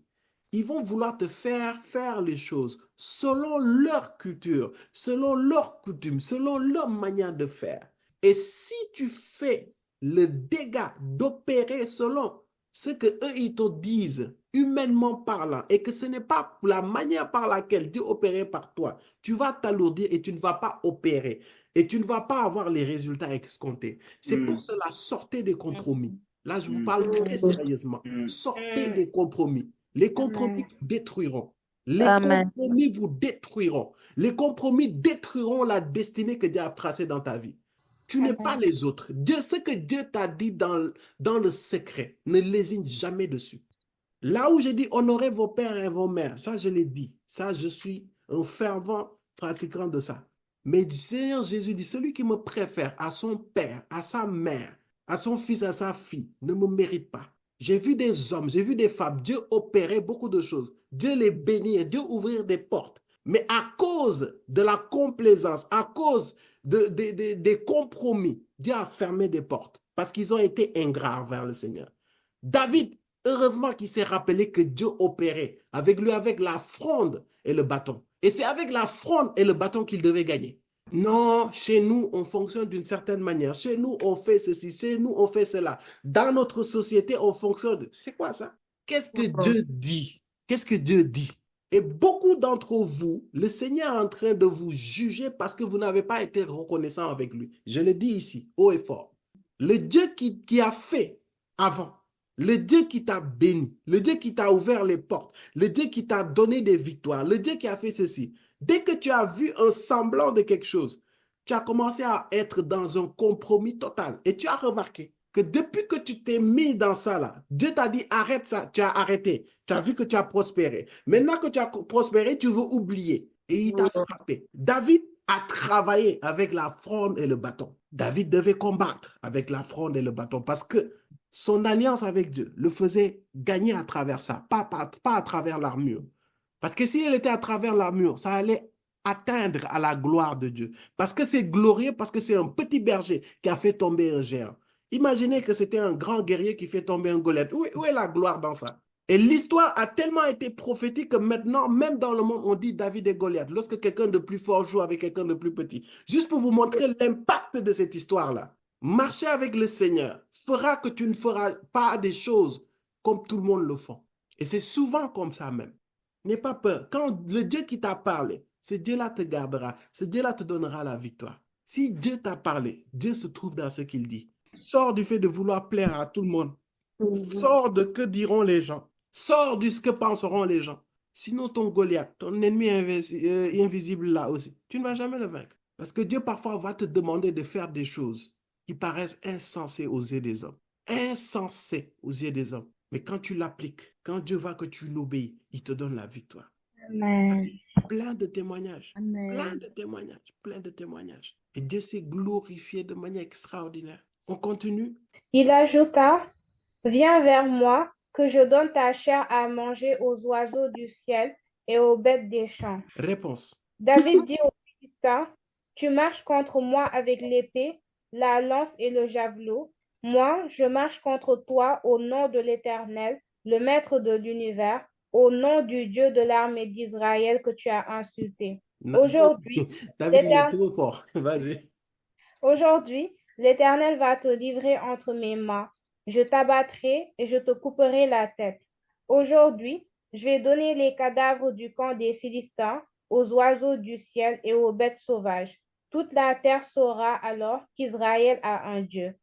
ils vont vouloir te faire les choses selon leur culture, selon leurs coutumes, selon leur manière de faire. Et si tu fais le dégât d'opérer selon ce que eux ils te disent, humainement parlant, et que ce n'est pas la manière par laquelle Dieu opérait par toi, tu vas t'alourdir et tu ne vas pas opérer. Et tu ne vas pas avoir les résultats escomptés. C'est pour cela, sortez des compromis. Là, je vous parle très sérieusement. Sortez des compromis. Les compromis vous détruiront. Les compromis vous détruiront. Les compromis détruiront la destinée que Dieu a tracée dans ta vie. Tu n'es pas les autres. Dieu, ce que Dieu t'a dit dans le secret, ne lésine jamais dessus. Là où j'ai dit honorez vos pères et vos mères, ça je l'ai dit. Ça, je suis un fervent pratiquant de ça. Mais du Seigneur Jésus dit, celui qui me préfère à son père, à sa mère, à son fils, à sa fille, ne me mérite pas. J'ai vu des hommes, j'ai vu des femmes, Dieu opérer beaucoup de choses. Dieu les bénir, Dieu ouvrir des portes. Mais à cause de la complaisance, à cause des compromis, Dieu a fermé des portes parce qu'ils ont été ingrats vers le Seigneur. David, heureusement qu'il s'est rappelé que Dieu opérait avec lui, avec la fronde et le bâton. Et c'est avec la fronde et le bâton qu'il devait gagner. Non, chez nous, on fonctionne d'une certaine manière. Chez nous, on fait ceci. Chez nous, on fait cela. Dans notre société, on fonctionne. C'est quoi ça? Qu'est-ce que Dieu dit? Qu'est-ce que Dieu dit? Et beaucoup d'entre vous, le Seigneur est en train de vous juger parce que vous n'avez pas été reconnaissant avec lui. Je le dis ici, haut et fort. Le Dieu qui a fait avant, le Dieu qui t'a béni, le Dieu qui t'a ouvert les portes, le Dieu qui t'a donné des victoires, le Dieu qui a fait ceci. Dès que tu as vu un semblant de quelque chose, tu as commencé à être dans un compromis total. Et tu as remarqué que depuis que tu t'es mis dans ça là, Dieu t'a dit arrête ça, tu as arrêté. Tu as vu que tu as prospéré. Maintenant que tu as prospéré, tu veux oublier. Et il t'a frappé. David a travaillé avec la fronde et le bâton. David devait combattre avec la fronde et le bâton parce que son alliance avec Dieu le faisait gagner à travers ça, pas à travers l'armure. Parce que s'il était à travers l'armure, ça allait atteindre à la gloire de Dieu. Parce que c'est glorieux, parce que c'est un petit berger qui a fait tomber un géant. Imaginez que c'était un grand guerrier qui fait tomber un Goliath. Où est la gloire dans ça? Et l'histoire a tellement été prophétique que maintenant, même dans le monde, on dit David et Goliath. Lorsque quelqu'un de plus fort joue avec quelqu'un de plus petit. Juste pour vous montrer l'impact de cette histoire-là. Marcher avec le Seigneur fera que tu ne feras pas des choses comme tout le monde le fait. Et c'est souvent comme ça même. N'aie pas peur. Quand le Dieu qui t'a parlé, ce Dieu-là te gardera. Ce Dieu-là te donnera la victoire. Si Dieu t'a parlé, Dieu se trouve dans ce qu'il dit. Sors du fait de vouloir plaire à tout le monde. Sors de que diront les gens. Sors de ce que penseront les gens. Sinon, ton Goliath, ton ennemi invisible là aussi, tu ne vas jamais le vaincre. Parce que Dieu parfois va te demander de faire des choses qui paraissent insensées aux yeux des hommes. Insensées aux yeux des hommes. Mais quand tu l'appliques, quand Dieu va que tu l'obéis, il te donne la victoire. Amen. Plein de témoignages. Amen. Plein de témoignages. Plein de témoignages. Et Dieu s'est glorifié de manière extraordinaire. On continue. Il ajouta, viens vers moi, que je donne ta chair à manger aux oiseaux du ciel et aux bêtes des champs. Réponse. David dit aux Philistins, tu marches contre moi avec l'épée, la lance et le javelot. Moi, je marche contre toi au nom de l'Éternel, le Maître de l'univers, au nom du Dieu de l'armée d'Israël que tu as insulté. Aujourd'hui, David, il est trop fort. Vas-y. Aujourd'hui, l'Éternel va te livrer entre mes mains. Je t'abattrai et je te couperai la tête. Aujourd'hui, je vais donner les cadavres du camp des Philistins aux oiseaux du ciel et aux bêtes sauvages. Toute la terre saura alors qu'Israël a un Dieu.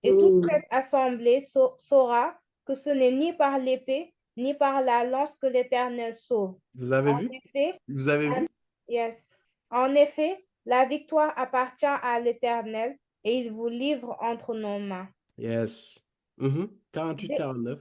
Et toute cette assemblée saura que ce n'est ni par l'épée, ni par la lance que l'Éternel sauve. Vous avez vu? Effet, Vous avez vu? Yes. En effet, la victoire appartient à l'Éternel et il vous livre entre nos mains. Yes. 48-49.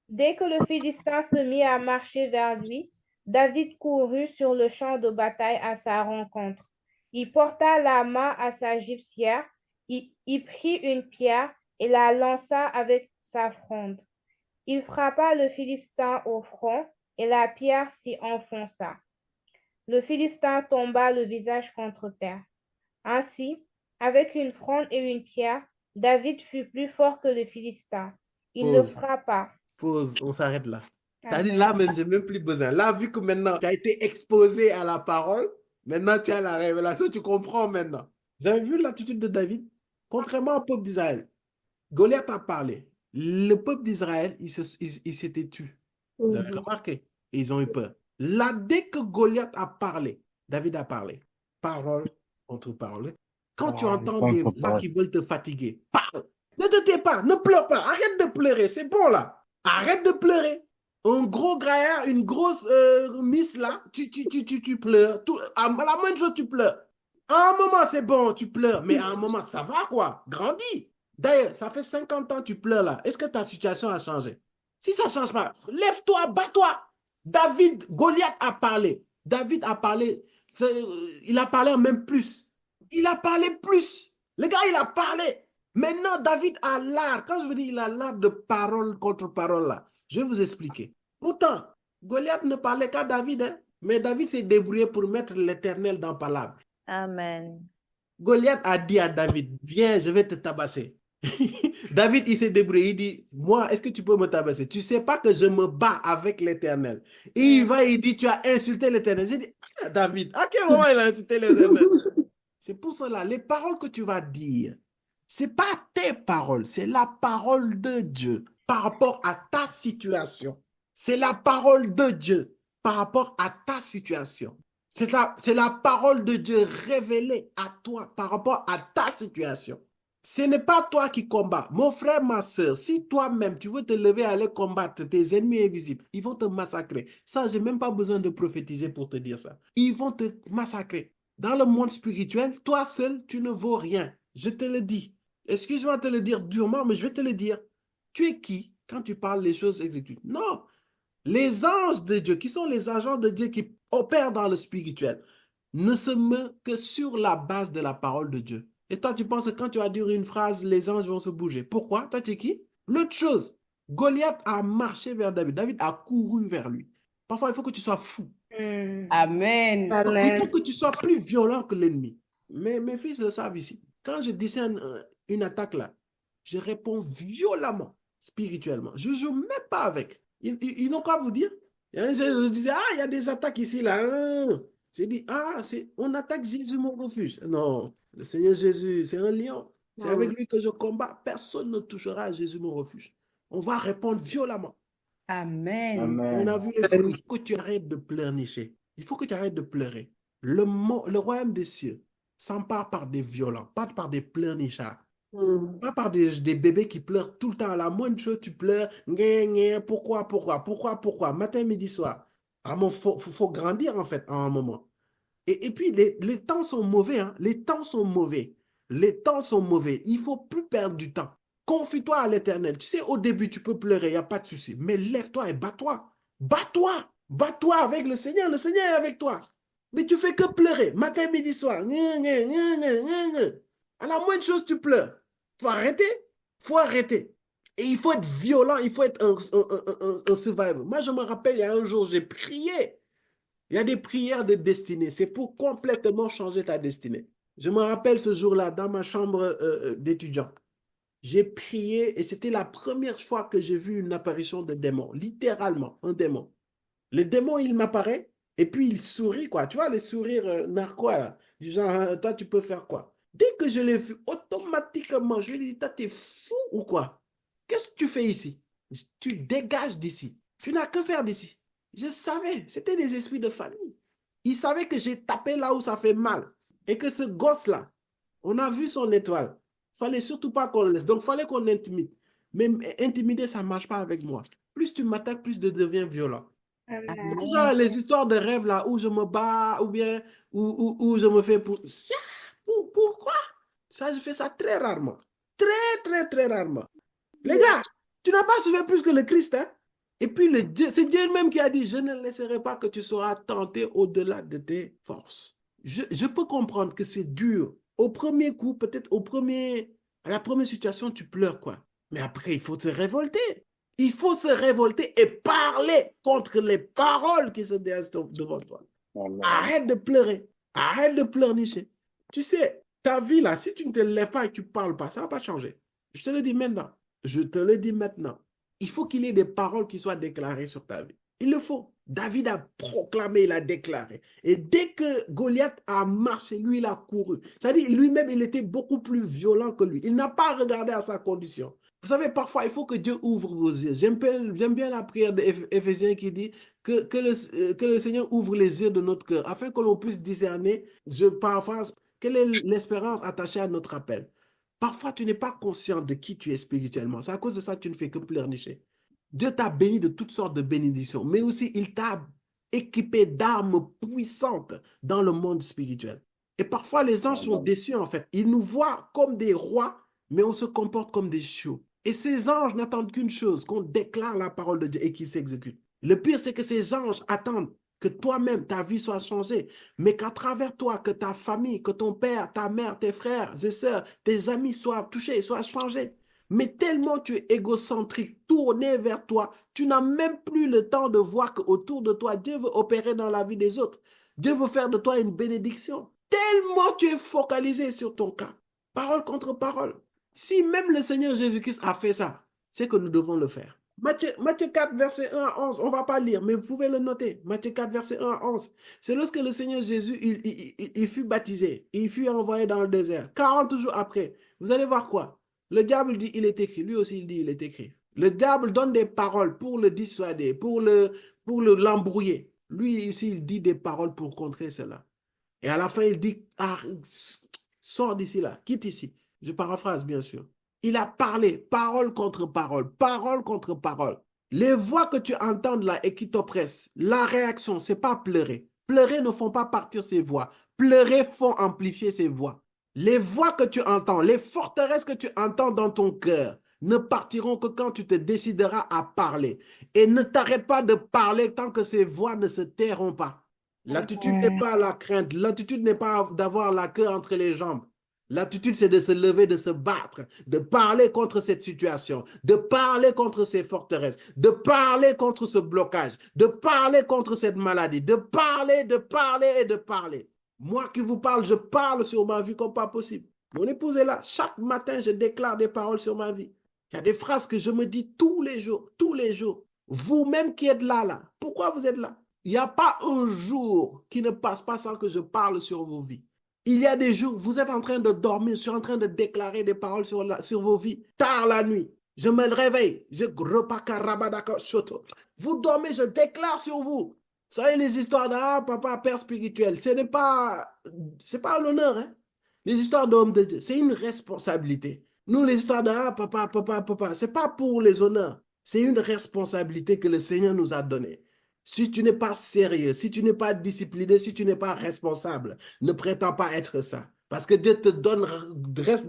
Dès que le Philistin se mit à marcher vers lui, David courut sur le champ de bataille à sa rencontre. Il porta la main à sa gibecière, il prit une pierre et la lança avec sa fronde. Il frappa le Philistin au front et la pierre s'y enfonça. Le Philistin tomba le visage contre terre. Ainsi, avec une fronde et une pierre, David fut plus fort que le Philistin. Il le frappa. Pause, on s'arrête là. Ça Amen. dit là même, j'ai même plus besoin. Là, vu que maintenant, tu as été exposé à la parole, maintenant tu as la révélation, tu comprends maintenant. Vous avez vu l'attitude de David? Contrairement au peuple d'Israël, Goliath a parlé. Le peuple d'Israël, il s'était tué. Vous avez remarqué? Et ils ont eu peur. Là, dès que Goliath a parlé, David a parlé. Parole contre parole. Quand tu entends des voix qui veulent te fatiguer, parle. Ne te tais pas, ne pleure pas. Arrête de pleurer, c'est bon là. Arrête de pleurer. Un gros gaillard, une grosse miss là, tu pleures. À la moindre chose, tu pleures. À un moment, c'est bon, tu pleures. Mais à un moment, ça va quoi? Grandis. D'ailleurs, ça fait 50 ans que tu pleures là. Est-ce que ta situation a changé? Si ça ne change pas, lève-toi, bats-toi. Goliath a parlé. David a parlé. Il a parlé même plus. Il a parlé plus. Le gars, il a parlé. Maintenant, David a l'art. Quand je veux dire il a l'art de parole contre parole là, je vais vous expliquer. Pourtant, Goliath ne parlait qu'à David, hein, mais David s'est débrouillé pour mettre l'Éternel dans Palabre. Amen. Goliath a dit à David, viens, je vais te tabasser. David, il s'est débrouillé, il dit, moi, est-ce que tu peux me tabasser? Tu ne sais pas que je me bats avec l'Éternel. Et il dit, tu as insulté l'Éternel. J'ai dit, David, à quel moment il a insulté l'Éternel? C'est pour cela, les paroles que tu vas dire, ce n'est pas tes paroles, c'est la parole de Dieu par rapport à ta situation. C'est la parole de Dieu par rapport à ta situation. C'est la parole de Dieu révélée à toi par rapport à ta situation. Ce n'est pas toi qui combats. Mon frère, ma soeur, si toi-même, tu veux te lever à aller combattre tes ennemis invisibles, ils vont te massacrer. Ça, je n'ai même pas besoin de prophétiser pour te dire ça. Ils vont te massacrer. Dans le monde spirituel, toi seul, tu ne vaux rien. Je te le dis. Excuse-moi de te le dire durement, mais je vais te le dire. Tu es qui quand tu parles les choses exécutées? Non. Les anges de Dieu, qui sont les agents de Dieu qui opèrent dans le spirituel, ne se meurent que sur la base de la parole de Dieu. Et toi, tu penses que quand tu vas dire une phrase, les anges vont se bouger. Pourquoi? Toi, tu es qui? L'autre chose, Goliath a marché vers David. David a couru vers lui. Parfois, il faut que tu sois fou. Amen. Amen. Il faut que tu sois plus violent que l'ennemi. Mais mes fils le savent ici. Quand je discerne une attaque là, je réponds violemment, spirituellement. Je ne joue même pas avec. Ils n'ont qu'à vous dire. Je disais, il y a des attaques ici là. J'ai dit, on attaque Jésus, mon refuge. Non, le Seigneur Jésus, c'est un lion. C'est avec lui que je combats. Personne ne touchera à Jésus, mon refuge. On va répondre violemment. Amen. Amen. On a vu les fruits. Il faut que tu arrêtes de pleurnicher. Il faut que tu arrêtes de pleurer. Le royaume des cieux s'empare par des violents, pas par des pleurnichards. Pas par des bébés qui pleurent tout le temps. À la moindre chose, tu pleures. Pourquoi? Matin, midi, soir. Ah, faut grandir, en fait, à un moment. Et puis, les temps sont mauvais. Hein. Les temps sont mauvais. Les temps sont mauvais. Il ne faut plus perdre du temps. Confie-toi à l'Éternel. Tu sais, au début, tu peux pleurer, il n'y a pas de souci. Mais lève-toi et bats-toi. Bats-toi. Bats-toi avec le Seigneur. Le Seigneur est avec toi. Mais tu fais que pleurer. Matin, midi, soir. À la moindre chose, tu pleures. Faut arrêter. Faut arrêter. Et il faut être violent. Il faut être un survivor. Moi, je me rappelle, il y a un jour, j'ai prié. Il y a des prières de destinée. C'est pour complètement changer ta destinée. Je me rappelle ce jour-là, dans ma chambre d'étudiant. J'ai prié et c'était la première fois que j'ai vu une apparition de démon. Littéralement, un démon. Le démon, il m'apparaît et puis il sourit, quoi. Tu vois, les sourires narquois, là. Du genre, toi, tu peux faire quoi? Dès que je l'ai vu, automatiquement, je lui ai dit, toi, t'es fou ou quoi? Qu'est-ce que tu fais ici? Tu dégages d'ici. Tu n'as que faire d'ici. Je savais, c'était des esprits de famille. Ils savaient que j'ai tapé là où ça fait mal. Et que ce gosse-là, on a vu son étoile. Il ne fallait surtout pas qu'on le laisse. Donc, il fallait qu'on intimide. Mais intimider, ça ne marche pas avec moi. Plus tu m'attaques, plus je deviens violent. Amen. Tout ça, les histoires de rêve là, où je me bats, ou bien où je me fais pourquoi? Ça, je fais ça très rarement. Très rarement. Les gars, tu n'as pas souffert plus que le Christ, hein? Et puis, c'est Dieu même qui a dit, je ne laisserai pas que tu seras tenté au-delà de tes forces. Je peux comprendre que c'est dur. Au premier coup, peut-être à la première situation, tu pleures, quoi. Mais après, il faut se révolter. Il faut se révolter et parler contre les paroles qui se dressent devant toi. Amen. Arrête de pleurer. Arrête de pleurnicher. Tu sais, ta vie là, si tu ne te lèves pas et que tu ne parles pas, ça ne va pas changer. Je te le dis maintenant. Je te le dis maintenant. Il faut qu'il y ait des paroles qui soient déclarées sur ta vie. Il le faut. David a proclamé, il a déclaré. Et dès que Goliath a marché, lui, il a couru. C'est-à-dire, lui-même, il était beaucoup plus violent que lui. Il n'a pas regardé à sa condition. Vous savez, parfois, il faut que Dieu ouvre vos yeux. J'aime bien la prière d'Éphésiens qui dit que le Seigneur ouvre les yeux de notre cœur afin que l'on puisse discerner, je paraphrase, quelle est l'espérance attachée à notre appel. Parfois, tu n'es pas conscient de qui tu es spirituellement. C'est à cause de ça que tu ne fais que pleurnicher. Dieu t'a béni de toutes sortes de bénédictions, mais aussi il t'a équipé d'armes puissantes dans le monde spirituel. Et parfois, les anges sont déçus, en fait. Ils nous voient comme des rois, mais on se comporte comme des chiots. Et ces anges n'attendent qu'une chose, qu'on déclare la parole de Dieu et qu'ils s'exécutent. Le pire, c'est que ces anges attendent que toi-même, ta vie soit changée, mais qu'à travers toi, que ta famille, que ton père, ta mère, tes frères et sœurs, tes amis soient touchés, soient changés. Mais tellement tu es égocentrique, tourné vers toi, tu n'as même plus le temps de voir qu'autour de toi, Dieu veut opérer dans la vie des autres. Dieu veut faire de toi une bénédiction. Tellement tu es focalisé sur ton cas. Parole contre parole. Si même le Seigneur Jésus-Christ a fait ça, c'est que nous devons le faire. Matthieu 4, verset 1 à 11, on ne va pas lire, mais vous pouvez le noter. Matthieu 4, verset 1 à 11. C'est lorsque le Seigneur Jésus, il fut baptisé, il fut envoyé dans le désert. 40 jours après, vous allez voir quoi? Le diable dit, il est écrit. Lui aussi, il dit, il est écrit. Le diable donne des paroles pour le dissuader, pour l'embrouiller. Lui ici, il dit des paroles pour contrer cela. Et à la fin, il dit, ah, sors d'ici là, quitte ici. Je paraphrase, bien sûr. Il a parlé, parole contre parole, parole contre parole. Les voix que tu entends là et qui t'oppressent, la réaction, c'est pas pleurer. Pleurer ne font pas partir ces voix. Pleurer font amplifier ces voix. Les voix que tu entends, les forteresses que tu entends dans ton cœur ne partiront que quand tu te décideras à parler. Et ne t'arrête pas de parler tant que ces voix ne se tairont pas. L'attitude n'est pas la crainte. L'attitude n'est pas d'avoir la queue entre les jambes. L'attitude, c'est de se lever, de se battre, de parler contre cette situation, de parler contre ces forteresses, de parler contre ce blocage, de parler contre cette maladie, de parler et de parler. Moi qui vous parle, je parle sur ma vie comme pas possible. Mon épouse est là. Chaque matin, je déclare des paroles sur ma vie. Il y a des phrases que je me dis tous les jours, tous les jours. Vous-même qui êtes là, pourquoi vous êtes là? Il n'y a pas un jour qui ne passe pas sans que je parle sur vos vies. Il y a des jours, vous êtes en train de dormir, je suis en train de déclarer des paroles sur vos vies, tard la nuit. Je me réveille. Vous dormez, je déclare sur vous. Vous savez, les histoires de papa, père spirituel, c'est pas l'honneur. Hein? Les histoires d'hommes de Dieu, c'est une responsabilité. Nous, les histoires de papa, c'est pas pour les honneurs. C'est une responsabilité que le Seigneur nous a donnée. Si tu n'es pas sérieux, si tu n'es pas discipliné, si tu n'es pas responsable, ne prétends pas être ça. Parce que Dieu te donne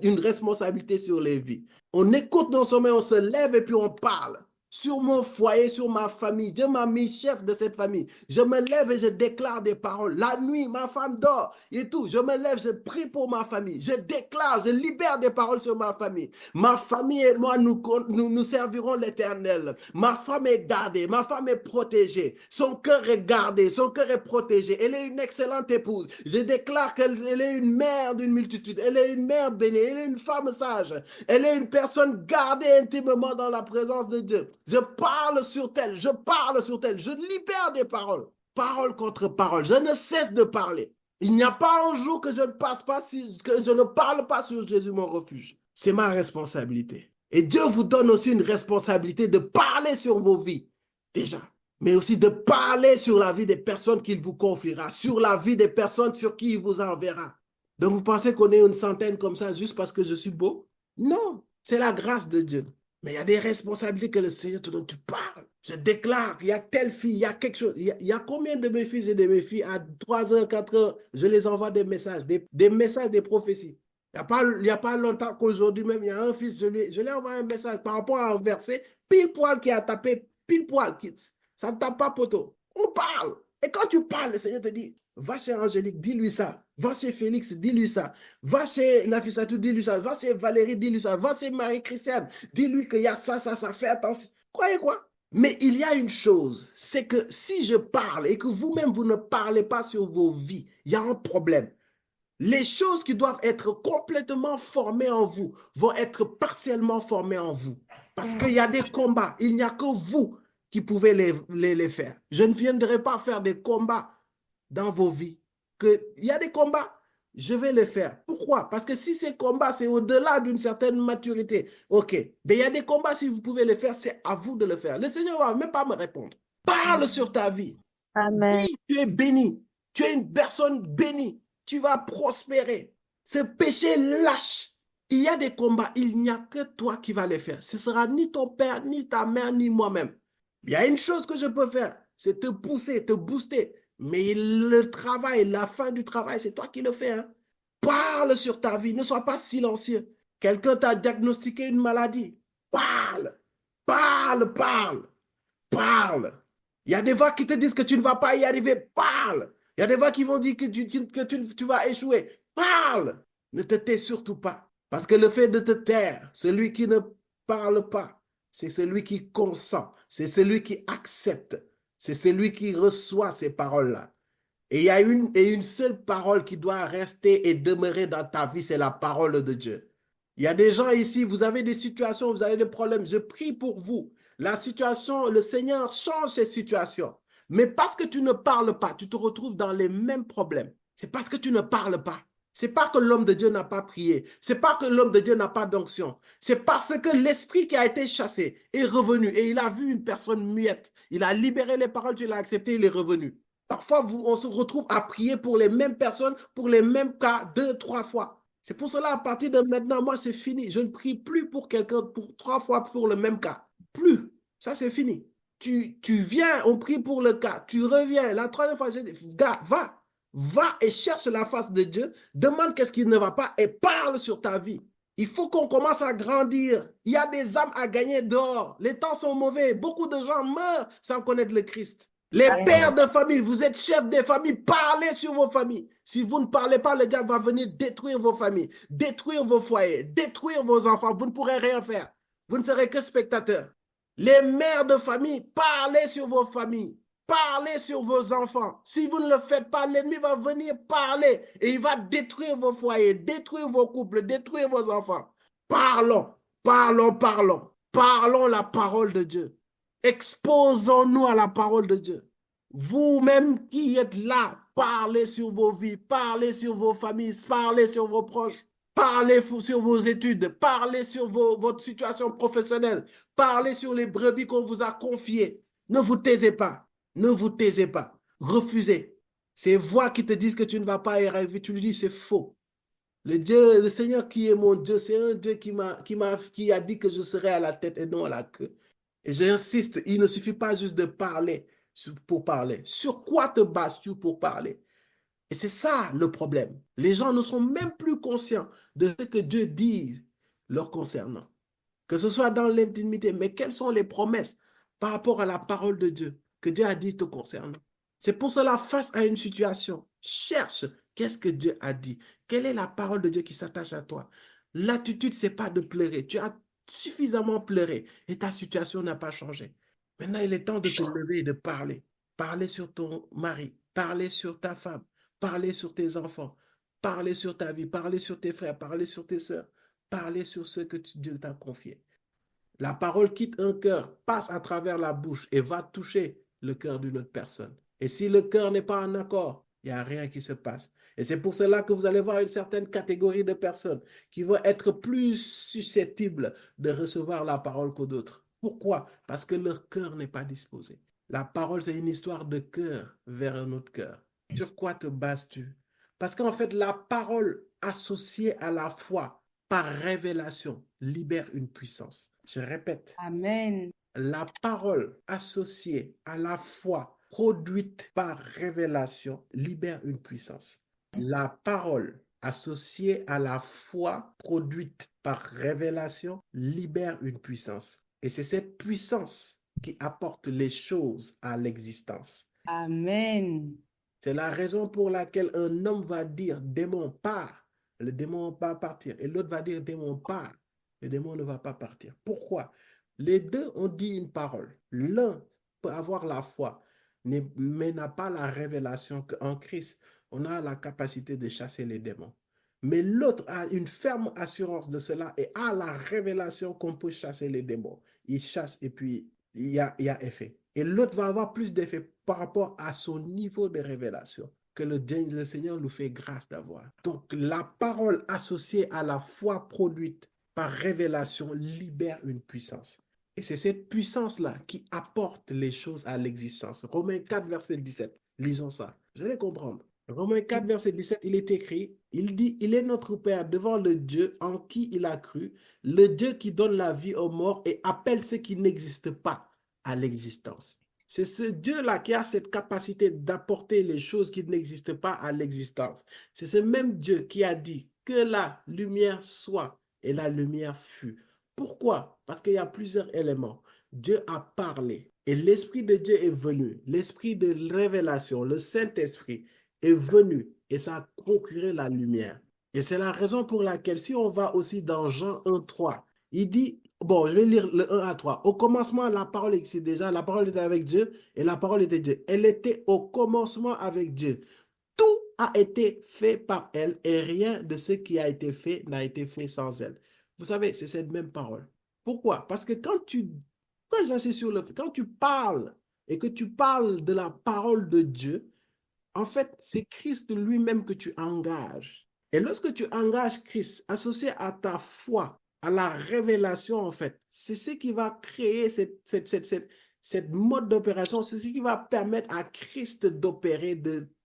une responsabilité sur les vies. On écoute nos sommets, on se lève et puis on parle. Sur mon foyer, sur ma famille. Dieu m'a mis chef de cette famille. Je me lève et je déclare des paroles. La nuit, ma femme dort et tout. Je me lève, je prie pour ma famille. Je déclare, je libère des paroles sur ma famille. Ma famille et moi, nous servirons l'Éternel. Ma femme est gardée, ma femme est protégée. Son cœur est gardé, son cœur est protégé. Elle est une excellente épouse. Je déclare qu'elle est une mère d'une multitude. Elle est une mère bénie. Elle est une femme sage. Elle est une personne gardée intimement dans la présence de Dieu. Je parle sur elle, je parle sur elle, je libère des paroles, parole contre parole, je ne cesse de parler. Il n'y a pas un jour que je ne passe pas, que je ne parle pas sur Jésus mon refuge. C'est ma responsabilité. Et Dieu vous donne aussi une responsabilité de parler sur vos vies, déjà, mais aussi de parler sur la vie des personnes qu'il vous confiera, sur la vie des personnes sur qui il vous enverra. Donc vous pensez qu'on est une centaine comme ça juste parce que je suis beau? Non, c'est la grâce de Dieu. Mais il y a des responsabilités que le Seigneur te donne. Tu parles. Je déclare, il y a telle fille, il y a quelque chose. Il y a combien de mes fils et de mes filles à 3h, 4h, je les envoie des messages, des messages, des prophéties. Il n'y a pas longtemps qu'aujourd'hui même, il y a un fils, je lui ai envoyé un message par rapport à un verset, pile poil qui a tapé, pile poil, ça ne tape pas poteau. On parle. Et quand tu parles, le Seigneur te dit, va chez Angélique, dis-lui ça. Va chez Félix, dis-lui ça. Va chez Nafissatou, dis-lui ça. Va chez Valérie, dis-lui ça. Va chez Marie-Christiane, dis-lui qu'il y a ça, fais attention. Croyez quoi? Mais il y a une chose, c'est que si je parle et que vous-même, vous ne parlez pas sur vos vies, il y a un problème. Les choses qui doivent être complètement formées en vous vont être partiellement formées en vous. Parce qu'il y a des combats, il n'y a que vous qui pouvez les faire. Je ne viendrai pas faire des combats dans vos vies. Il y a des combats, je vais les faire. Pourquoi? Parce que si ces combats, c'est au-delà d'une certaine maturité, ok. Mais il y a des combats, si vous pouvez les faire, c'est à vous de le faire. Le Seigneur ne va même pas me répondre. Parle sur ta vie. Amen. Oui, tu es béni. Tu es une personne bénie. Tu vas prospérer. Ce péché lâche. Il y a des combats, il n'y a que toi qui vas les faire. Ce sera ni ton père, ni ta mère, ni moi-même. Il y a une chose que je peux faire, c'est te pousser, te booster. Mais le travail, la fin du travail, c'est toi qui le fais. Hein? Parle sur ta vie, ne sois pas silencieux. Quelqu'un t'a diagnostiqué une maladie. Parle, parle, parle, parle. Il y a des voix qui te disent que tu ne vas pas y arriver. Parle. Il y a des voix qui vont dire que tu vas échouer. Parle. Ne te tais surtout pas. Parce que le fait de te taire, celui qui ne parle pas, c'est celui qui consent. C'est celui qui accepte. C'est celui qui reçoit ces paroles-là. Et il y a une seule parole qui doit rester et demeurer dans ta vie, c'est la parole de Dieu. Il y a des gens ici, vous avez des situations, vous avez des problèmes. Je prie pour vous. La situation, le Seigneur change ces situations. Mais parce que tu ne parles pas, tu te retrouves dans les mêmes problèmes. C'est parce que tu ne parles pas. C'est pas que l'homme de Dieu n'a pas prié. C'est pas que l'homme de Dieu n'a pas d'onction. C'est parce que l'esprit qui a été chassé est revenu et il a vu une personne muette. Il a libéré les paroles, tu l'as accepté, il est revenu. Parfois, on se retrouve à prier pour les mêmes personnes, pour les mêmes cas, 2, 3 fois. C'est pour cela, à partir de maintenant, moi, c'est fini. Je ne prie plus pour quelqu'un pour 3 fois pour le même cas. Plus. Ça, c'est fini. Tu viens, on prie pour le cas. Tu reviens. La 3e fois, je dis, gars, va et cherche la face de Dieu. Demande qu'est-ce qui ne va pas et parle sur ta vie. Il faut qu'on commence à grandir. Il y a des âmes à gagner dehors. Les temps sont mauvais. Beaucoup de gens meurent sans connaître le Christ. Les pères de famille, vous êtes chefs des familles, parlez sur vos familles. Si vous ne parlez pas, le diable va venir détruire vos familles, détruire vos foyers, détruire vos enfants. Vous ne pourrez rien faire. Vous ne serez que spectateurs. Les mères de famille, parlez sur vos familles. Parlez sur vos enfants. Si vous ne le faites pas, l'ennemi va venir parler et il va détruire vos foyers, détruire vos couples, détruire vos enfants. Parlons, parlons, parlons. Parlons la parole de Dieu. Exposons-nous à la parole de Dieu. Vous-même qui êtes là, parlez sur vos vies, parlez sur vos familles, parlez sur vos proches. Parlez sur vos études, parlez sur votre situation professionnelle, parlez sur les brebis qu'on vous a confiées. Ne vous taisez pas, ne vous taisez pas, refusez. Ces voix qui te disent que tu ne vas pas y arriver, tu lui dis c'est faux. Le Seigneur qui est mon Dieu, c'est un Dieu qui a dit que je serai à la tête et non à la queue. Et j'insiste, il ne suffit pas juste de parler pour parler. Sur quoi te bases-tu pour parler? Et c'est ça le problème. Les gens ne sont même plus conscients de ce que Dieu dit leur concernant. Que ce soit dans l'intimité, mais quelles sont les promesses par rapport à la parole de Dieu que Dieu a dit te concernant? C'est pour cela, face à une situation, cherche qu'est-ce que Dieu a dit. Quelle est la parole de Dieu qui s'attache à toi? L'attitude, ce n'est pas de pleurer. Tu as suffisamment pleuré et ta situation n'a pas changé. Maintenant, il est temps de te lever et de parler. Parler sur ton mari, parler sur ta femme, parler sur tes enfants, parler sur ta vie, parler sur tes frères, parler sur tes sœurs, parler sur ce que Dieu t'a confié. La parole quitte un cœur, passe à travers la bouche et va toucher le cœur d'une autre personne. Et si le cœur n'est pas en accord, il n'y a rien qui se passe. Et c'est pour cela que vous allez voir une certaine catégorie de personnes qui vont être plus susceptibles de recevoir la parole que d'autres. Pourquoi? Parce que leur cœur n'est pas disposé. La parole, c'est une histoire de cœur vers un autre cœur. Sur quoi te bases-tu? Parce qu'en fait, la parole associée à la foi par révélation libère une puissance. Je répète. Amen. La parole associée à la foi produite par révélation libère une puissance. La parole associée à la foi produite par révélation libère une puissance. Et c'est cette puissance qui apporte les choses à l'existence. Amen. C'est la raison pour laquelle un homme va dire « démon, pars ». Le démon va partir. Et l'autre va dire « démon, pars ». Le démon ne va pas partir. Pourquoi? Les deux ont dit une parole. L'un peut avoir la foi, mais n'a pas la révélation qu'en Christ, on a la capacité de chasser les démons. Mais l'autre a une ferme assurance de cela et a la révélation qu'on peut chasser les démons. Il chasse et puis il y a effet. Et l'autre va avoir plus d'effet par rapport à son niveau de révélation que le Seigneur nous fait grâce d'avoir. Donc la parole associée à la foi produite par révélation libère une puissance. Et c'est cette puissance-là qui apporte les choses à l'existence. Romains 4, verset 17. Lisons ça. Vous allez comprendre. Romains 4, verset 17, il est écrit, il dit, il est notre Père devant le Dieu en qui il a cru, le Dieu qui donne la vie aux morts et appelle ceux qui n'existent pas à l'existence. C'est ce Dieu-là qui a cette capacité d'apporter les choses qui n'existent pas à l'existence. C'est ce même Dieu qui a dit que la lumière soit et la lumière fut. Pourquoi? Parce qu'il y a plusieurs éléments. Dieu a parlé et l'Esprit de Dieu est venu. L'Esprit de révélation, le Saint-Esprit est venu et ça a procuré la lumière. Et c'est la raison pour laquelle si on va aussi dans Jean 1:3, il dit, bon, je vais lire le 1 à 3. Au commencement, la parole existait déjà, la parole était avec Dieu et la parole était Dieu. Elle était au commencement avec Dieu. Tout a été fait par elle et rien de ce qui a été fait n'a été fait sans elle. Vous savez, c'est cette même parole. Pourquoi? Parce que quand j'insiste sur le fait, quand tu parles et que tu parles de la parole de Dieu, en fait, c'est Christ lui-même que tu engages. Et lorsque tu engages Christ associé à ta foi, à la révélation, en fait, c'est ce qui va créer cette mode d'opération, c'est ce qui va permettre à Christ d'opérer,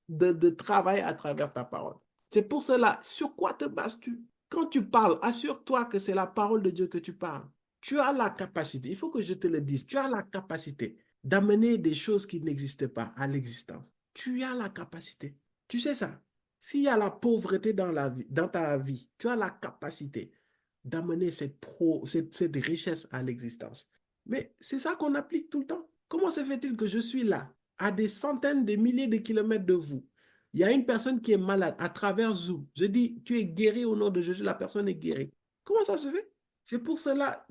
de travailler à travers ta parole. C'est pour cela, sur quoi te bases-tu? Quand tu parles, assure-toi que c'est la parole de Dieu que tu parles. Tu as la capacité, il faut que je te le dise, tu as la capacité d'amener des choses qui n'existaient pas à l'existence. Tu as la capacité. Tu sais ça? S'il y a la pauvreté dans ta vie, tu as la capacité d'amener cette richesse à l'existence. Mais c'est ça qu'on applique tout le temps. Comment se fait-il que je suis là, à des centaines de milliers de kilomètres de vous? Il y a une personne qui est malade à travers Zoom. Je dis, tu es guéri au nom de Jésus, la personne est guérie. Comment ça se fait? C'est pour cela,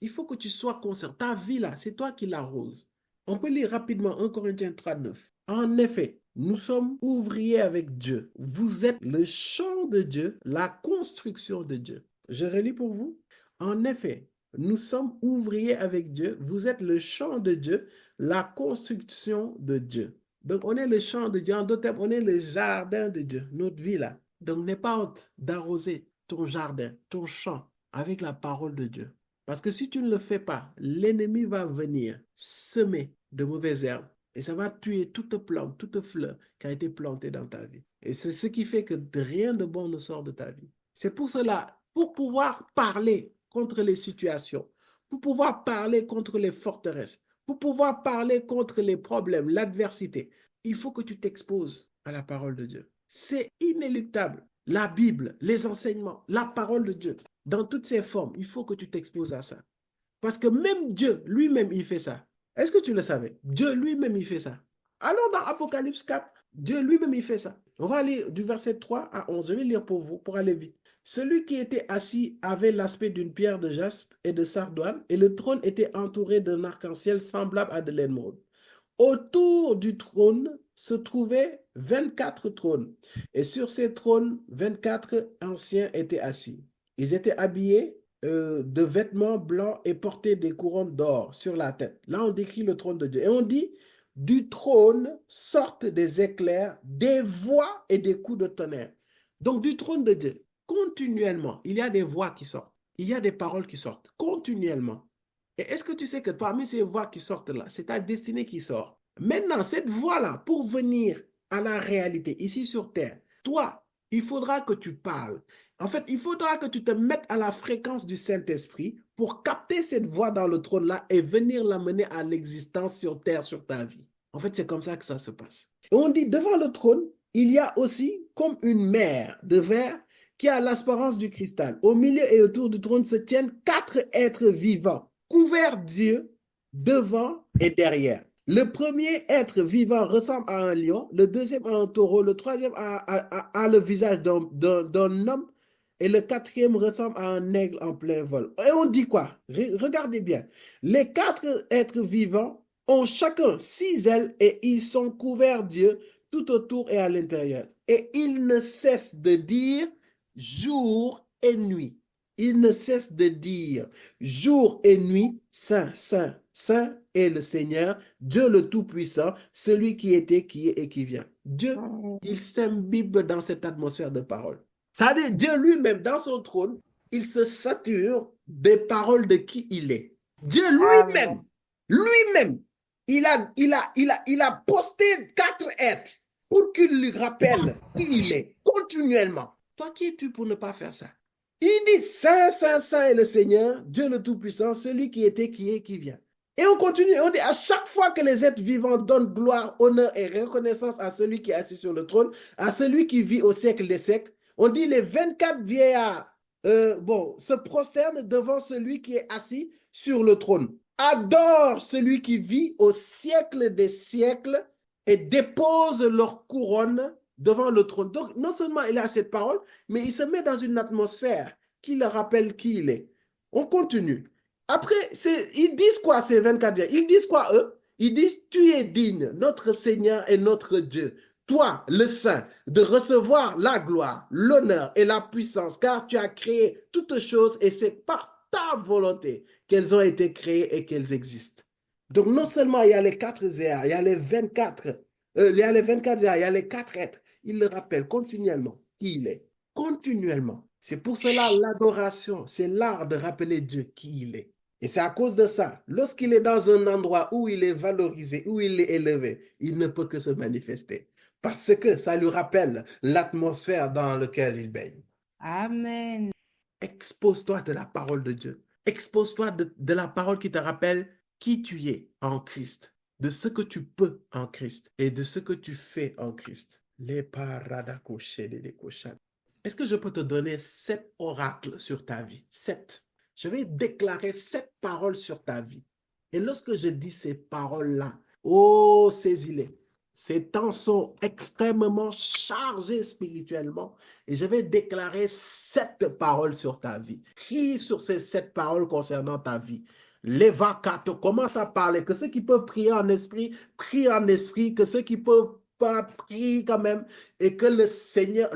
il faut que tu sois conscient. Ta vie là, c'est toi qui l'arroses. On peut lire rapidement 1 Corinthiens 3:9. En effet, nous sommes ouvriers avec Dieu. Vous êtes le champ de Dieu, la construction de Dieu. Je relis pour vous. En effet, nous sommes ouvriers avec Dieu. Vous êtes le champ de Dieu, la construction de Dieu. Donc, on est le champ de Dieu. En d'autres termes, on est le jardin de Dieu, notre vie là. Donc, n'aie pas honte d'arroser ton jardin, ton champ avec la parole de Dieu. Parce que si tu ne le fais pas, l'ennemi va venir semer de mauvaises herbes et ça va tuer toute plante, toute fleur qui a été plantée dans ta vie. Et c'est ce qui fait que rien de bon ne sort de ta vie. C'est pour cela, pour pouvoir parler contre les situations, pour pouvoir parler contre les forteresses, pour pouvoir parler contre les problèmes, l'adversité, il faut que tu t'exposes à la parole de Dieu. C'est inéluctable. La Bible, les enseignements, la parole de Dieu, dans toutes ses formes, il faut que tu t'exposes à ça. Parce que même Dieu, lui-même, il fait ça. Est-ce que tu le savais? Dieu lui-même, il fait ça. Allons dans Apocalypse 4, Dieu lui-même, il fait ça. On va aller du verset 3 à 11. Je vais lire pour vous, pour aller vite. Celui qui était assis avait l'aspect d'une pierre de jaspe et de sardoine, et le trône était entouré d'un arc-en-ciel semblable à de l'émeraude. Autour du trône se trouvaient 24 trônes, et sur ces trônes, 24 anciens étaient assis. Ils étaient habillés de vêtements blancs et portaient des couronnes d'or sur la tête. Là, on décrit le trône de Dieu. Et on dit, du trône sortent des éclairs, des voix et des coups de tonnerre. Donc, du trône de Dieu, continuellement, il y a des voix qui sortent. Il y a des paroles qui sortent continuellement. Et est-ce que tu sais que parmi ces voix qui sortent là, c'est ta destinée qui sort? Maintenant, cette voix-là, pour venir à la réalité ici sur terre, toi, il faudra que tu parles. En fait, il faudra que tu te mettes à la fréquence du Saint-Esprit pour capter cette voix dans le trône-là et venir l'amener à l'existence sur terre, sur ta vie. En fait, c'est comme ça que ça se passe. Et on dit, devant le trône, il y a aussi comme une mer de verre qui a l'apparence du cristal. Au milieu et autour du trône se tiennent 4 êtres vivants, couverts d'yeux devant et derrière. Le premier être vivant ressemble à un lion, le deuxième à un taureau, le troisième a le visage d'un homme et le quatrième ressemble à un aigle en plein vol. Et on dit quoi? Regardez bien. Les 4 êtres vivants ont chacun 6 ailes et ils sont couverts d'yeux tout autour et à l'intérieur. Et ils ne cessent de dire jour et nuit. Il ne cesse de dire jour et nuit, Saint, Saint, Saint est le Seigneur, Dieu le Tout-Puissant, celui qui était, qui est et qui vient. Dieu, il s'imbibe dans cette atmosphère de parole. Ça veut dire Dieu lui-même, dans son trône, il se sature des paroles de qui il est. Dieu lui-même, il a posté 4 êtres pour qu'il lui rappelle qui il est, continuellement. Toi, qui es-tu pour ne pas faire ça? Il dit, Saint, Saint, Saint est le Seigneur, Dieu le Tout-Puissant, celui qui était, qui est, qui vient. Et on continue, on dit, à chaque fois que les êtres vivants donnent gloire, honneur et reconnaissance à celui qui est assis sur le trône, à celui qui vit au siècle des siècles, on dit, les 24 vieillards se prosternent devant celui qui est assis sur le trône, adorent celui qui vit au siècle des siècles et déposent leur couronne devant le trône. Donc, non seulement il a cette parole, mais il se met dans une atmosphère qui le rappelle qui il est. On continue. Après, ils disent quoi ces 24 dieux? Ils disent quoi eux? Ils disent, tu es digne, notre Seigneur et notre Dieu, toi, le Saint, de recevoir la gloire, l'honneur et la puissance, car tu as créé toutes choses et c'est par ta volonté qu'elles ont été créées et qu'elles existent. Donc, non seulement il y a les 4 zéas, il y a les 24, il y a les 24 zéas, il y a les 4 êtres. Il le rappelle continuellement qui il est. Continuellement. C'est pour cela l'adoration, c'est l'art de rappeler Dieu qui il est. Et c'est à cause de ça, lorsqu'il est dans un endroit où il est valorisé, où il est élevé, il ne peut que se manifester. Parce que ça lui rappelle l'atmosphère dans laquelle il baigne. Amen. Expose-toi de la parole de Dieu. Expose-toi de la parole qui te rappelle qui tu es en Christ, de ce que tu peux en Christ et de ce que tu fais en Christ. Est-ce que je peux te donner 7 oracles sur ta vie? 7. Je vais déclarer 7 paroles sur ta vie. Et lorsque je dis ces paroles-là, oh, saisis-les. Ces temps sont extrêmement chargés spirituellement et je vais déclarer 7 paroles sur ta vie. Crie sur ces 7 paroles concernant ta vie. L'évacato commence à parler, que ceux qui peuvent prier en esprit, crient en esprit, que ceux qui peuvent prie quand même et que le Seigneur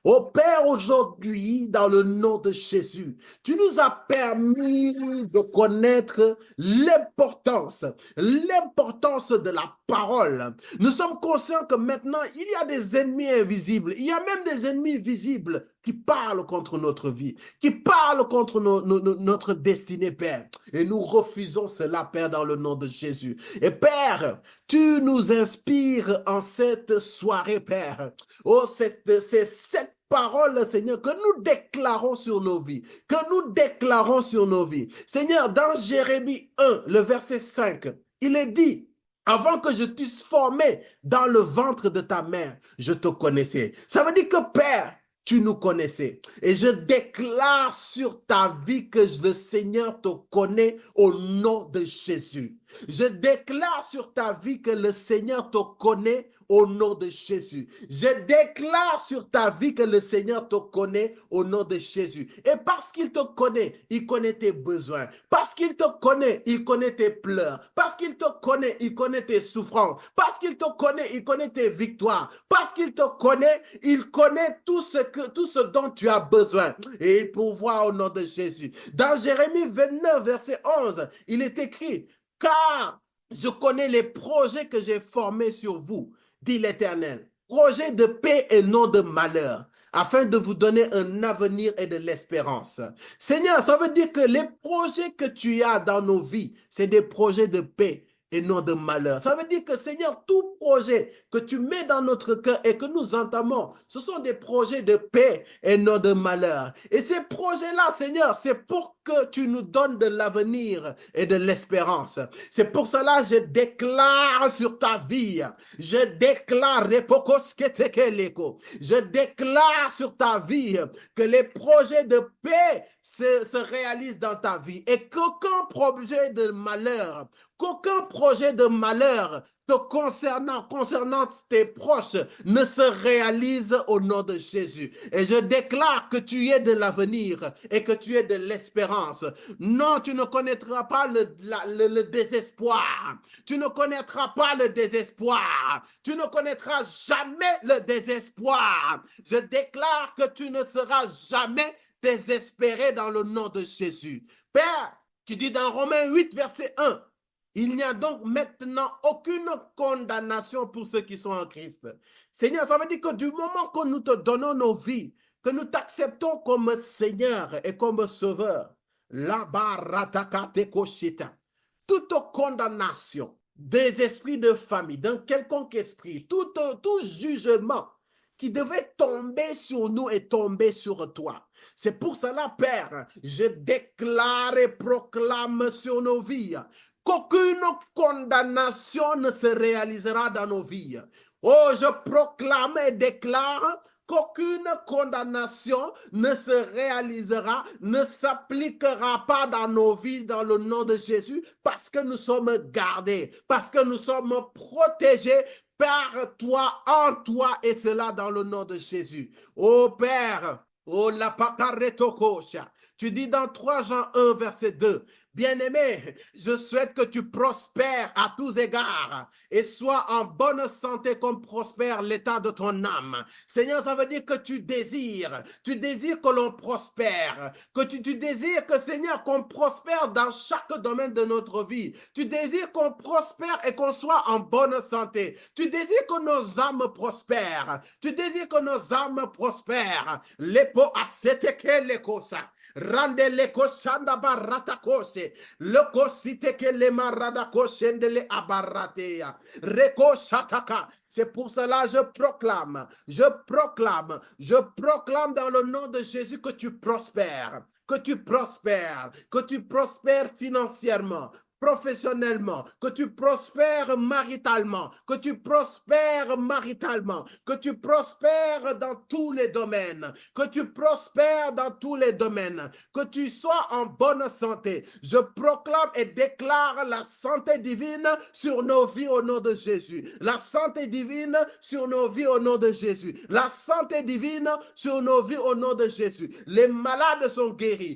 au Père, aujourd'hui, dans le nom de Jésus, tu nous as permis de connaître l'importance de la parole. Nous sommes conscients que maintenant, il y a des ennemis invisibles. Il y a même des ennemis visibles qui parlent contre notre vie, qui parlent contre notre destinée, Père. Et nous refusons cela, Père, dans le nom de Jésus. Et Père, tu nous inspires en cette soirée, Père. Oh, c'est cette parole, Seigneur, que nous déclarons sur nos vies, Seigneur, dans Jérémie 1, le verset 5, il est dit, avant que je t'eusse formé dans le ventre de ta mère, je te connaissais. Ça veut dire que, Père, tu nous connaissais. Et je déclare sur ta vie que le Seigneur te connaît au nom de Jésus. Je déclare sur ta vie que le Seigneur te connaît au nom de Jésus. Je déclare sur ta vie que le Seigneur te connaît au nom de Jésus. Et parce qu'il te connaît, il connaît tes besoins. Parce qu'il te connaît, il connaît tes pleurs. Parce qu'il te connaît, il connaît tes souffrances. Parce qu'il te connaît, il connaît tes victoires. Parce qu'il te connaît, il connaît tout ce dont tu as besoin. Et il pourvoit au nom de Jésus. Dans Jérémie 29, verset 11, il est écrit, « Car je connais les projets que j'ai formés sur vous, dit l'Éternel, projets de paix et non de malheur, afin de vous donner un avenir et de l'espérance. » Seigneur, ça veut dire que les projets que tu as dans nos vies, c'est des projets de paix et non de malheur. Ça veut dire que, Seigneur, tout projet que tu mets dans notre cœur et que nous entamons, ce sont des projets de paix et non de malheur. Et ces projets-là, Seigneur, c'est pour que tu nous donnes de l'avenir et de l'espérance. C'est pour cela que je déclare sur ta vie, je déclare sur ta vie que les projets de paix se réalisent dans ta vie et qu'aucun projet de malheur, te concernant tes proches ne se réalise au nom de Jésus. Et je déclare que tu es de l'avenir et que tu es de l'espérance. Non, tu ne connaîtras pas le désespoir. Tu ne connaîtras pas le désespoir. Tu ne connaîtras jamais le désespoir. Je déclare que tu ne seras jamais désespéré dans le nom de Jésus. Père, tu dis dans Romains 8, verset 1, il n'y a donc maintenant aucune condamnation pour ceux qui sont en Christ. Seigneur, ça veut dire que du moment que nous te donnons nos vies, que nous t'acceptons comme Seigneur et comme Sauveur, toute condamnation des esprits de famille, d'un quelconque esprit, tout jugement qui devait tomber sur nous et tomber sur toi. C'est pour cela, Père, je déclare et proclame sur nos vies qu'aucune condamnation ne se réalisera dans nos vies. Oh, je proclame et déclare qu'aucune condamnation ne se réalisera, ne s'appliquera pas dans nos vies dans le nom de Jésus, parce que nous sommes gardés, parce que nous sommes protégés par toi, en toi, et cela dans le nom de Jésus. Oh Père, oh la pakaretokosha, tu dis dans 3 Jean 1, verset 2, bien-aimé, je souhaite que tu prospères à tous égards et sois en bonne santé comme prospère l'état de ton âme. Seigneur, ça veut dire que tu désires que l'on prospère, que tu désires que, Seigneur, qu'on prospère dans chaque domaine de notre vie. Tu désires qu'on prospère et qu'on soit en bonne santé. Tu désires que nos âmes prospèrent. Tu désires que nos âmes prospèrent. Lepo aseteke lekosa. Rande lekoshanda baratakose. Le kosite ke le marada koshendele abarateya. Reko shataka. C'est pour cela je proclame dans le nom de Jésus que tu prospères financièrement, professionnellement, que tu prospères maritalement, que tu prospères dans tous les domaines, que tu sois en bonne santé. Je proclame et déclare la santé divine sur nos vies au nom de Jésus. La santé divine sur nos vies au nom de Jésus. La santé divine sur nos vies au nom de Jésus. Les malades sont guéris.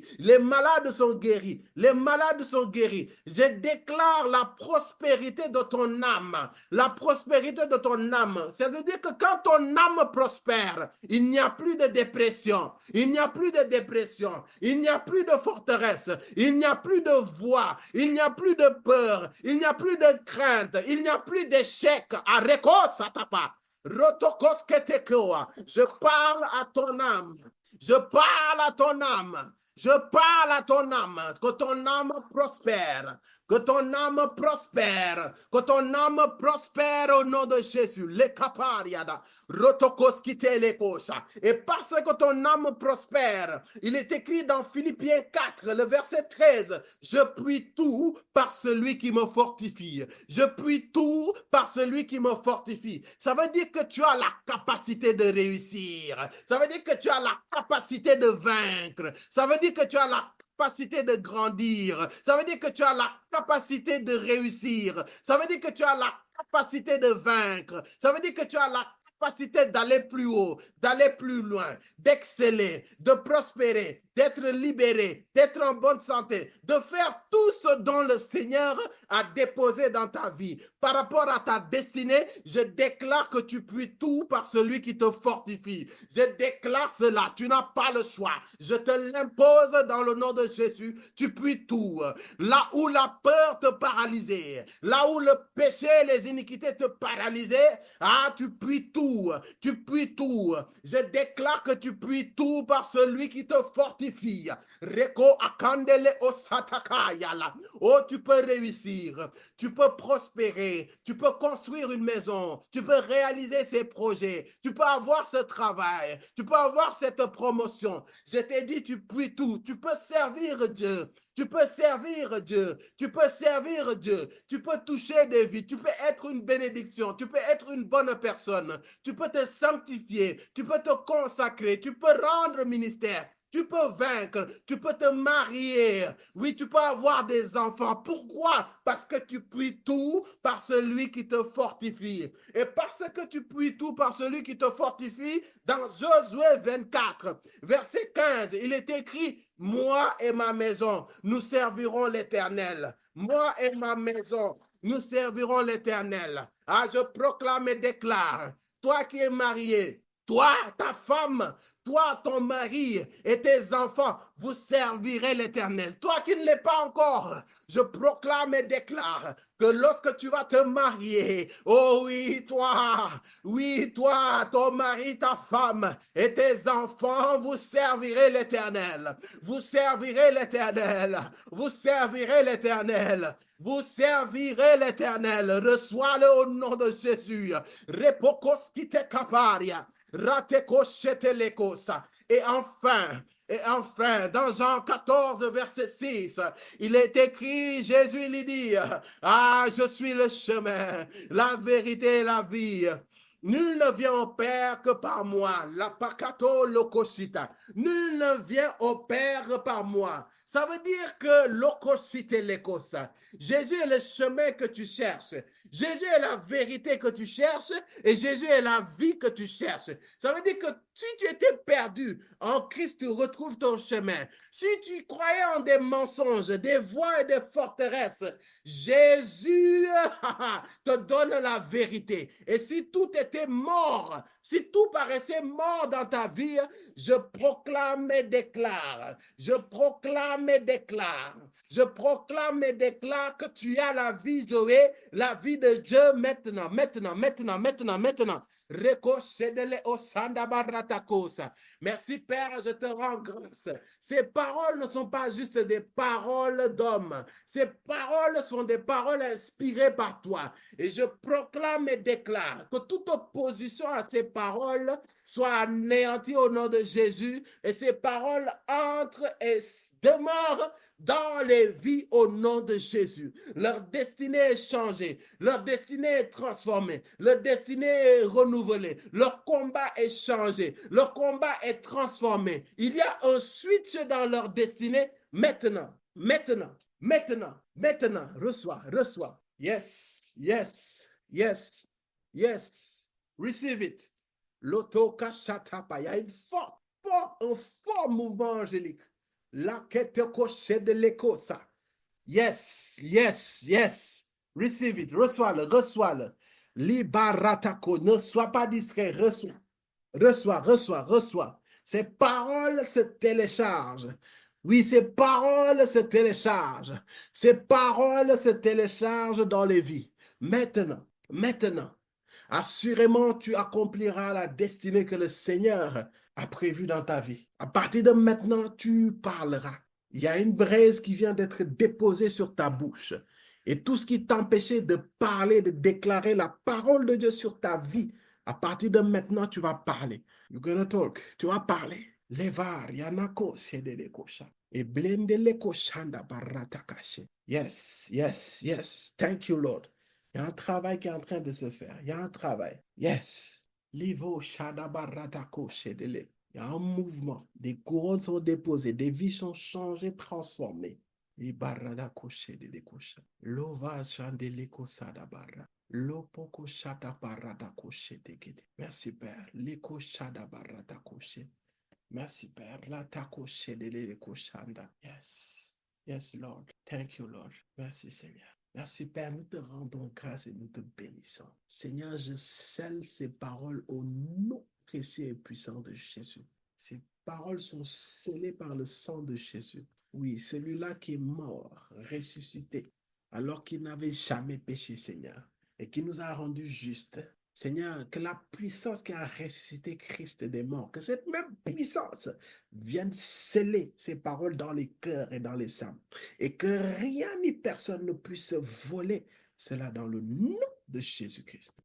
Je déclare la prospérité de ton âme. La prospérité de ton âme. Ça veut dire que quand ton âme prospère, il n'y a plus de dépression. Il n'y a plus de dépression. Il n'y a plus de forteresse. Il n'y a plus de voix. Il n'y a plus de peur. Il n'y a plus de crainte. Il n'y a plus d'échec. Areko satapa. Rotokos ketekoa. Je parle à ton âme. Je parle à ton âme. Je parle à ton âme, que ton âme prospère, que ton âme prospère, que ton âme prospère au nom de Jésus. Le kapariada, rotokoskite le kosa. Et parce que ton âme prospère, il est écrit dans Philippiens 4, le verset 13, je puis tout par celui qui me fortifie. Je puis tout par celui qui me fortifie. Ça veut dire que tu as la capacité de réussir. Ça veut dire que tu as la capacité de vaincre. Ça veut dire que tu as la capacité de grandir. Ça veut dire que tu as la capacité de réussir. Ça veut dire que tu as la capacité de vaincre. Ça veut dire que tu as la capacité d'aller plus haut, d'aller plus loin, d'exceller, de prospérer, d'être libéré, d'être en bonne santé, de faire tout ce dont le Seigneur a déposé dans ta vie. Par rapport à ta destinée, je déclare que tu puis tout par celui qui te fortifie. Je déclare cela, tu n'as pas le choix. Je te l'impose dans le nom de Jésus, tu puis tout. Là où la peur te paralysait, là où le péché et les iniquités te paralysaient, tu puis tout. Tu puis tout. Je déclare que tu puis tout par celui qui te fortifie. Reko akandele osatakayala. Oh, tu peux réussir. Tu peux prospérer. Tu peux construire une maison. Tu peux réaliser ces projets. Tu peux avoir ce travail. Tu peux avoir cette promotion. Je t'ai dit, tu puis tout. Tu peux servir Dieu. Tu peux servir Dieu, tu peux servir Dieu, tu peux toucher des vies, tu peux être une bénédiction, tu peux être une bonne personne, tu peux te sanctifier, tu peux te consacrer, tu peux rendre ministère. Tu peux vaincre, tu peux te marier, oui, tu peux avoir des enfants. Pourquoi? Parce que tu puis tout par celui qui te fortifie. Et parce que tu puis tout par celui qui te fortifie, dans Josué 24, verset 15, il est écrit, moi et ma maison, nous servirons l'Éternel. Moi et ma maison, nous servirons l'Éternel. Je proclame et déclare, toi qui es marié, toi, ta femme, toi, ton mari et tes enfants, vous servirez l'Éternel. Toi qui ne l'es pas encore, je proclame et déclare que lorsque tu vas te marier, oh oui, toi, ton mari, ta femme et tes enfants, vous servirez l'Éternel. Vous servirez l'Éternel. Vous servirez l'Éternel. Vous servirez l'Éternel. Reçois-le au nom de Jésus. Repokos kite kaparia. Et enfin, dans Jean 14, verset 6, il est écrit, Jésus lui dit, je suis le chemin, la vérité et la vie. Nul ne vient au Père que par moi. La pakato lokosita. Nul ne vient au Père par moi. Ça veut dire que lokosite lekosa. Jésus est le chemin que tu cherches. Jésus est la vérité que tu cherches et Jésus est la vie que tu cherches. Ça veut dire que si tu étais perdu, en Christ, tu retrouves ton chemin. Si tu croyais en des mensonges, des voies et des forteresses, Jésus te donne la vérité. Et si tout était mort, si tout paraissait mort dans ta vie, je proclame et déclare, je proclame et déclare, je proclame et déclare que tu as la vie, Zoé, la vie de Dieu maintenant. Merci Père, je te rends grâce. Ces paroles ne sont pas juste des paroles d'hommes. Ces paroles sont des paroles inspirées par toi. Et je proclame et déclare que toute opposition à ces paroles soit anéantie au nom de Jésus. Et ces paroles entrent et demeurent dans les vies au nom de Jésus. Leur destinée est changée, leur destinée est transformée, leur destinée est renouvelée, leur combat est changé, leur combat est transformé. Il y a un switch dans leur destinée maintenant. Reçois. Yes. Receive it. Lotoka shatapa. Il y a un fort mouvement angélique. La quête cochée de l'écosa. Yes, yes, yes. Receive it. Reçois-le, reçois-le. Libaratako. Ne sois pas distrait. Reçois. Reçois, reçois, reçois. Ces paroles se téléchargent. Oui, ces paroles se téléchargent. Ces paroles se téléchargent dans les vies. Maintenant, maintenant, assurément, tu accompliras la destinée que le Seigneur a prévue dans ta vie. À partir de maintenant, tu parleras. Il y a une braise qui vient d'être déposée sur ta bouche. Et tout ce qui t'empêchait de parler, de déclarer la parole de Dieu sur ta vie, à partir de maintenant, tu vas parler. You're gonna talk. Tu vas parler. Levar, yanako, sedele kosha. Et blendele koshanda barata kashe. Yes, yes, yes. Thank you, Lord. Il y a un travail qui est en train de se faire. Il y a un travail. Yes. Livo shada barata koshe dele. Il y a un mouvement. Des couronnes sont déposées. Des vies sont changées, transformées. Libarada koshe dele kosha. Lova chandele kosada barra. Lopoko shada barada koshe dekede. Merci Père. Leko shada barada koshe. Merci Père. La takoshe dele koshanda. Yes. Yes, Lord. Thank you, Lord. Merci Seigneur. Merci Père, nous te rendons grâce et nous te bénissons. Seigneur, je scelle ces paroles au nom précieux et puissant de Jésus. Ces paroles sont scellées par le sang de Jésus. Oui, celui-là qui est mort, ressuscité, alors qu'il n'avait jamais péché, Seigneur, et qui nous a rendus justes. Seigneur, que la puissance qui a ressuscité Christ des morts, que cette même puissance vienne sceller ces paroles dans les cœurs et dans les âmes, et que rien ni personne ne puisse voler cela dans le nom de Jésus-Christ.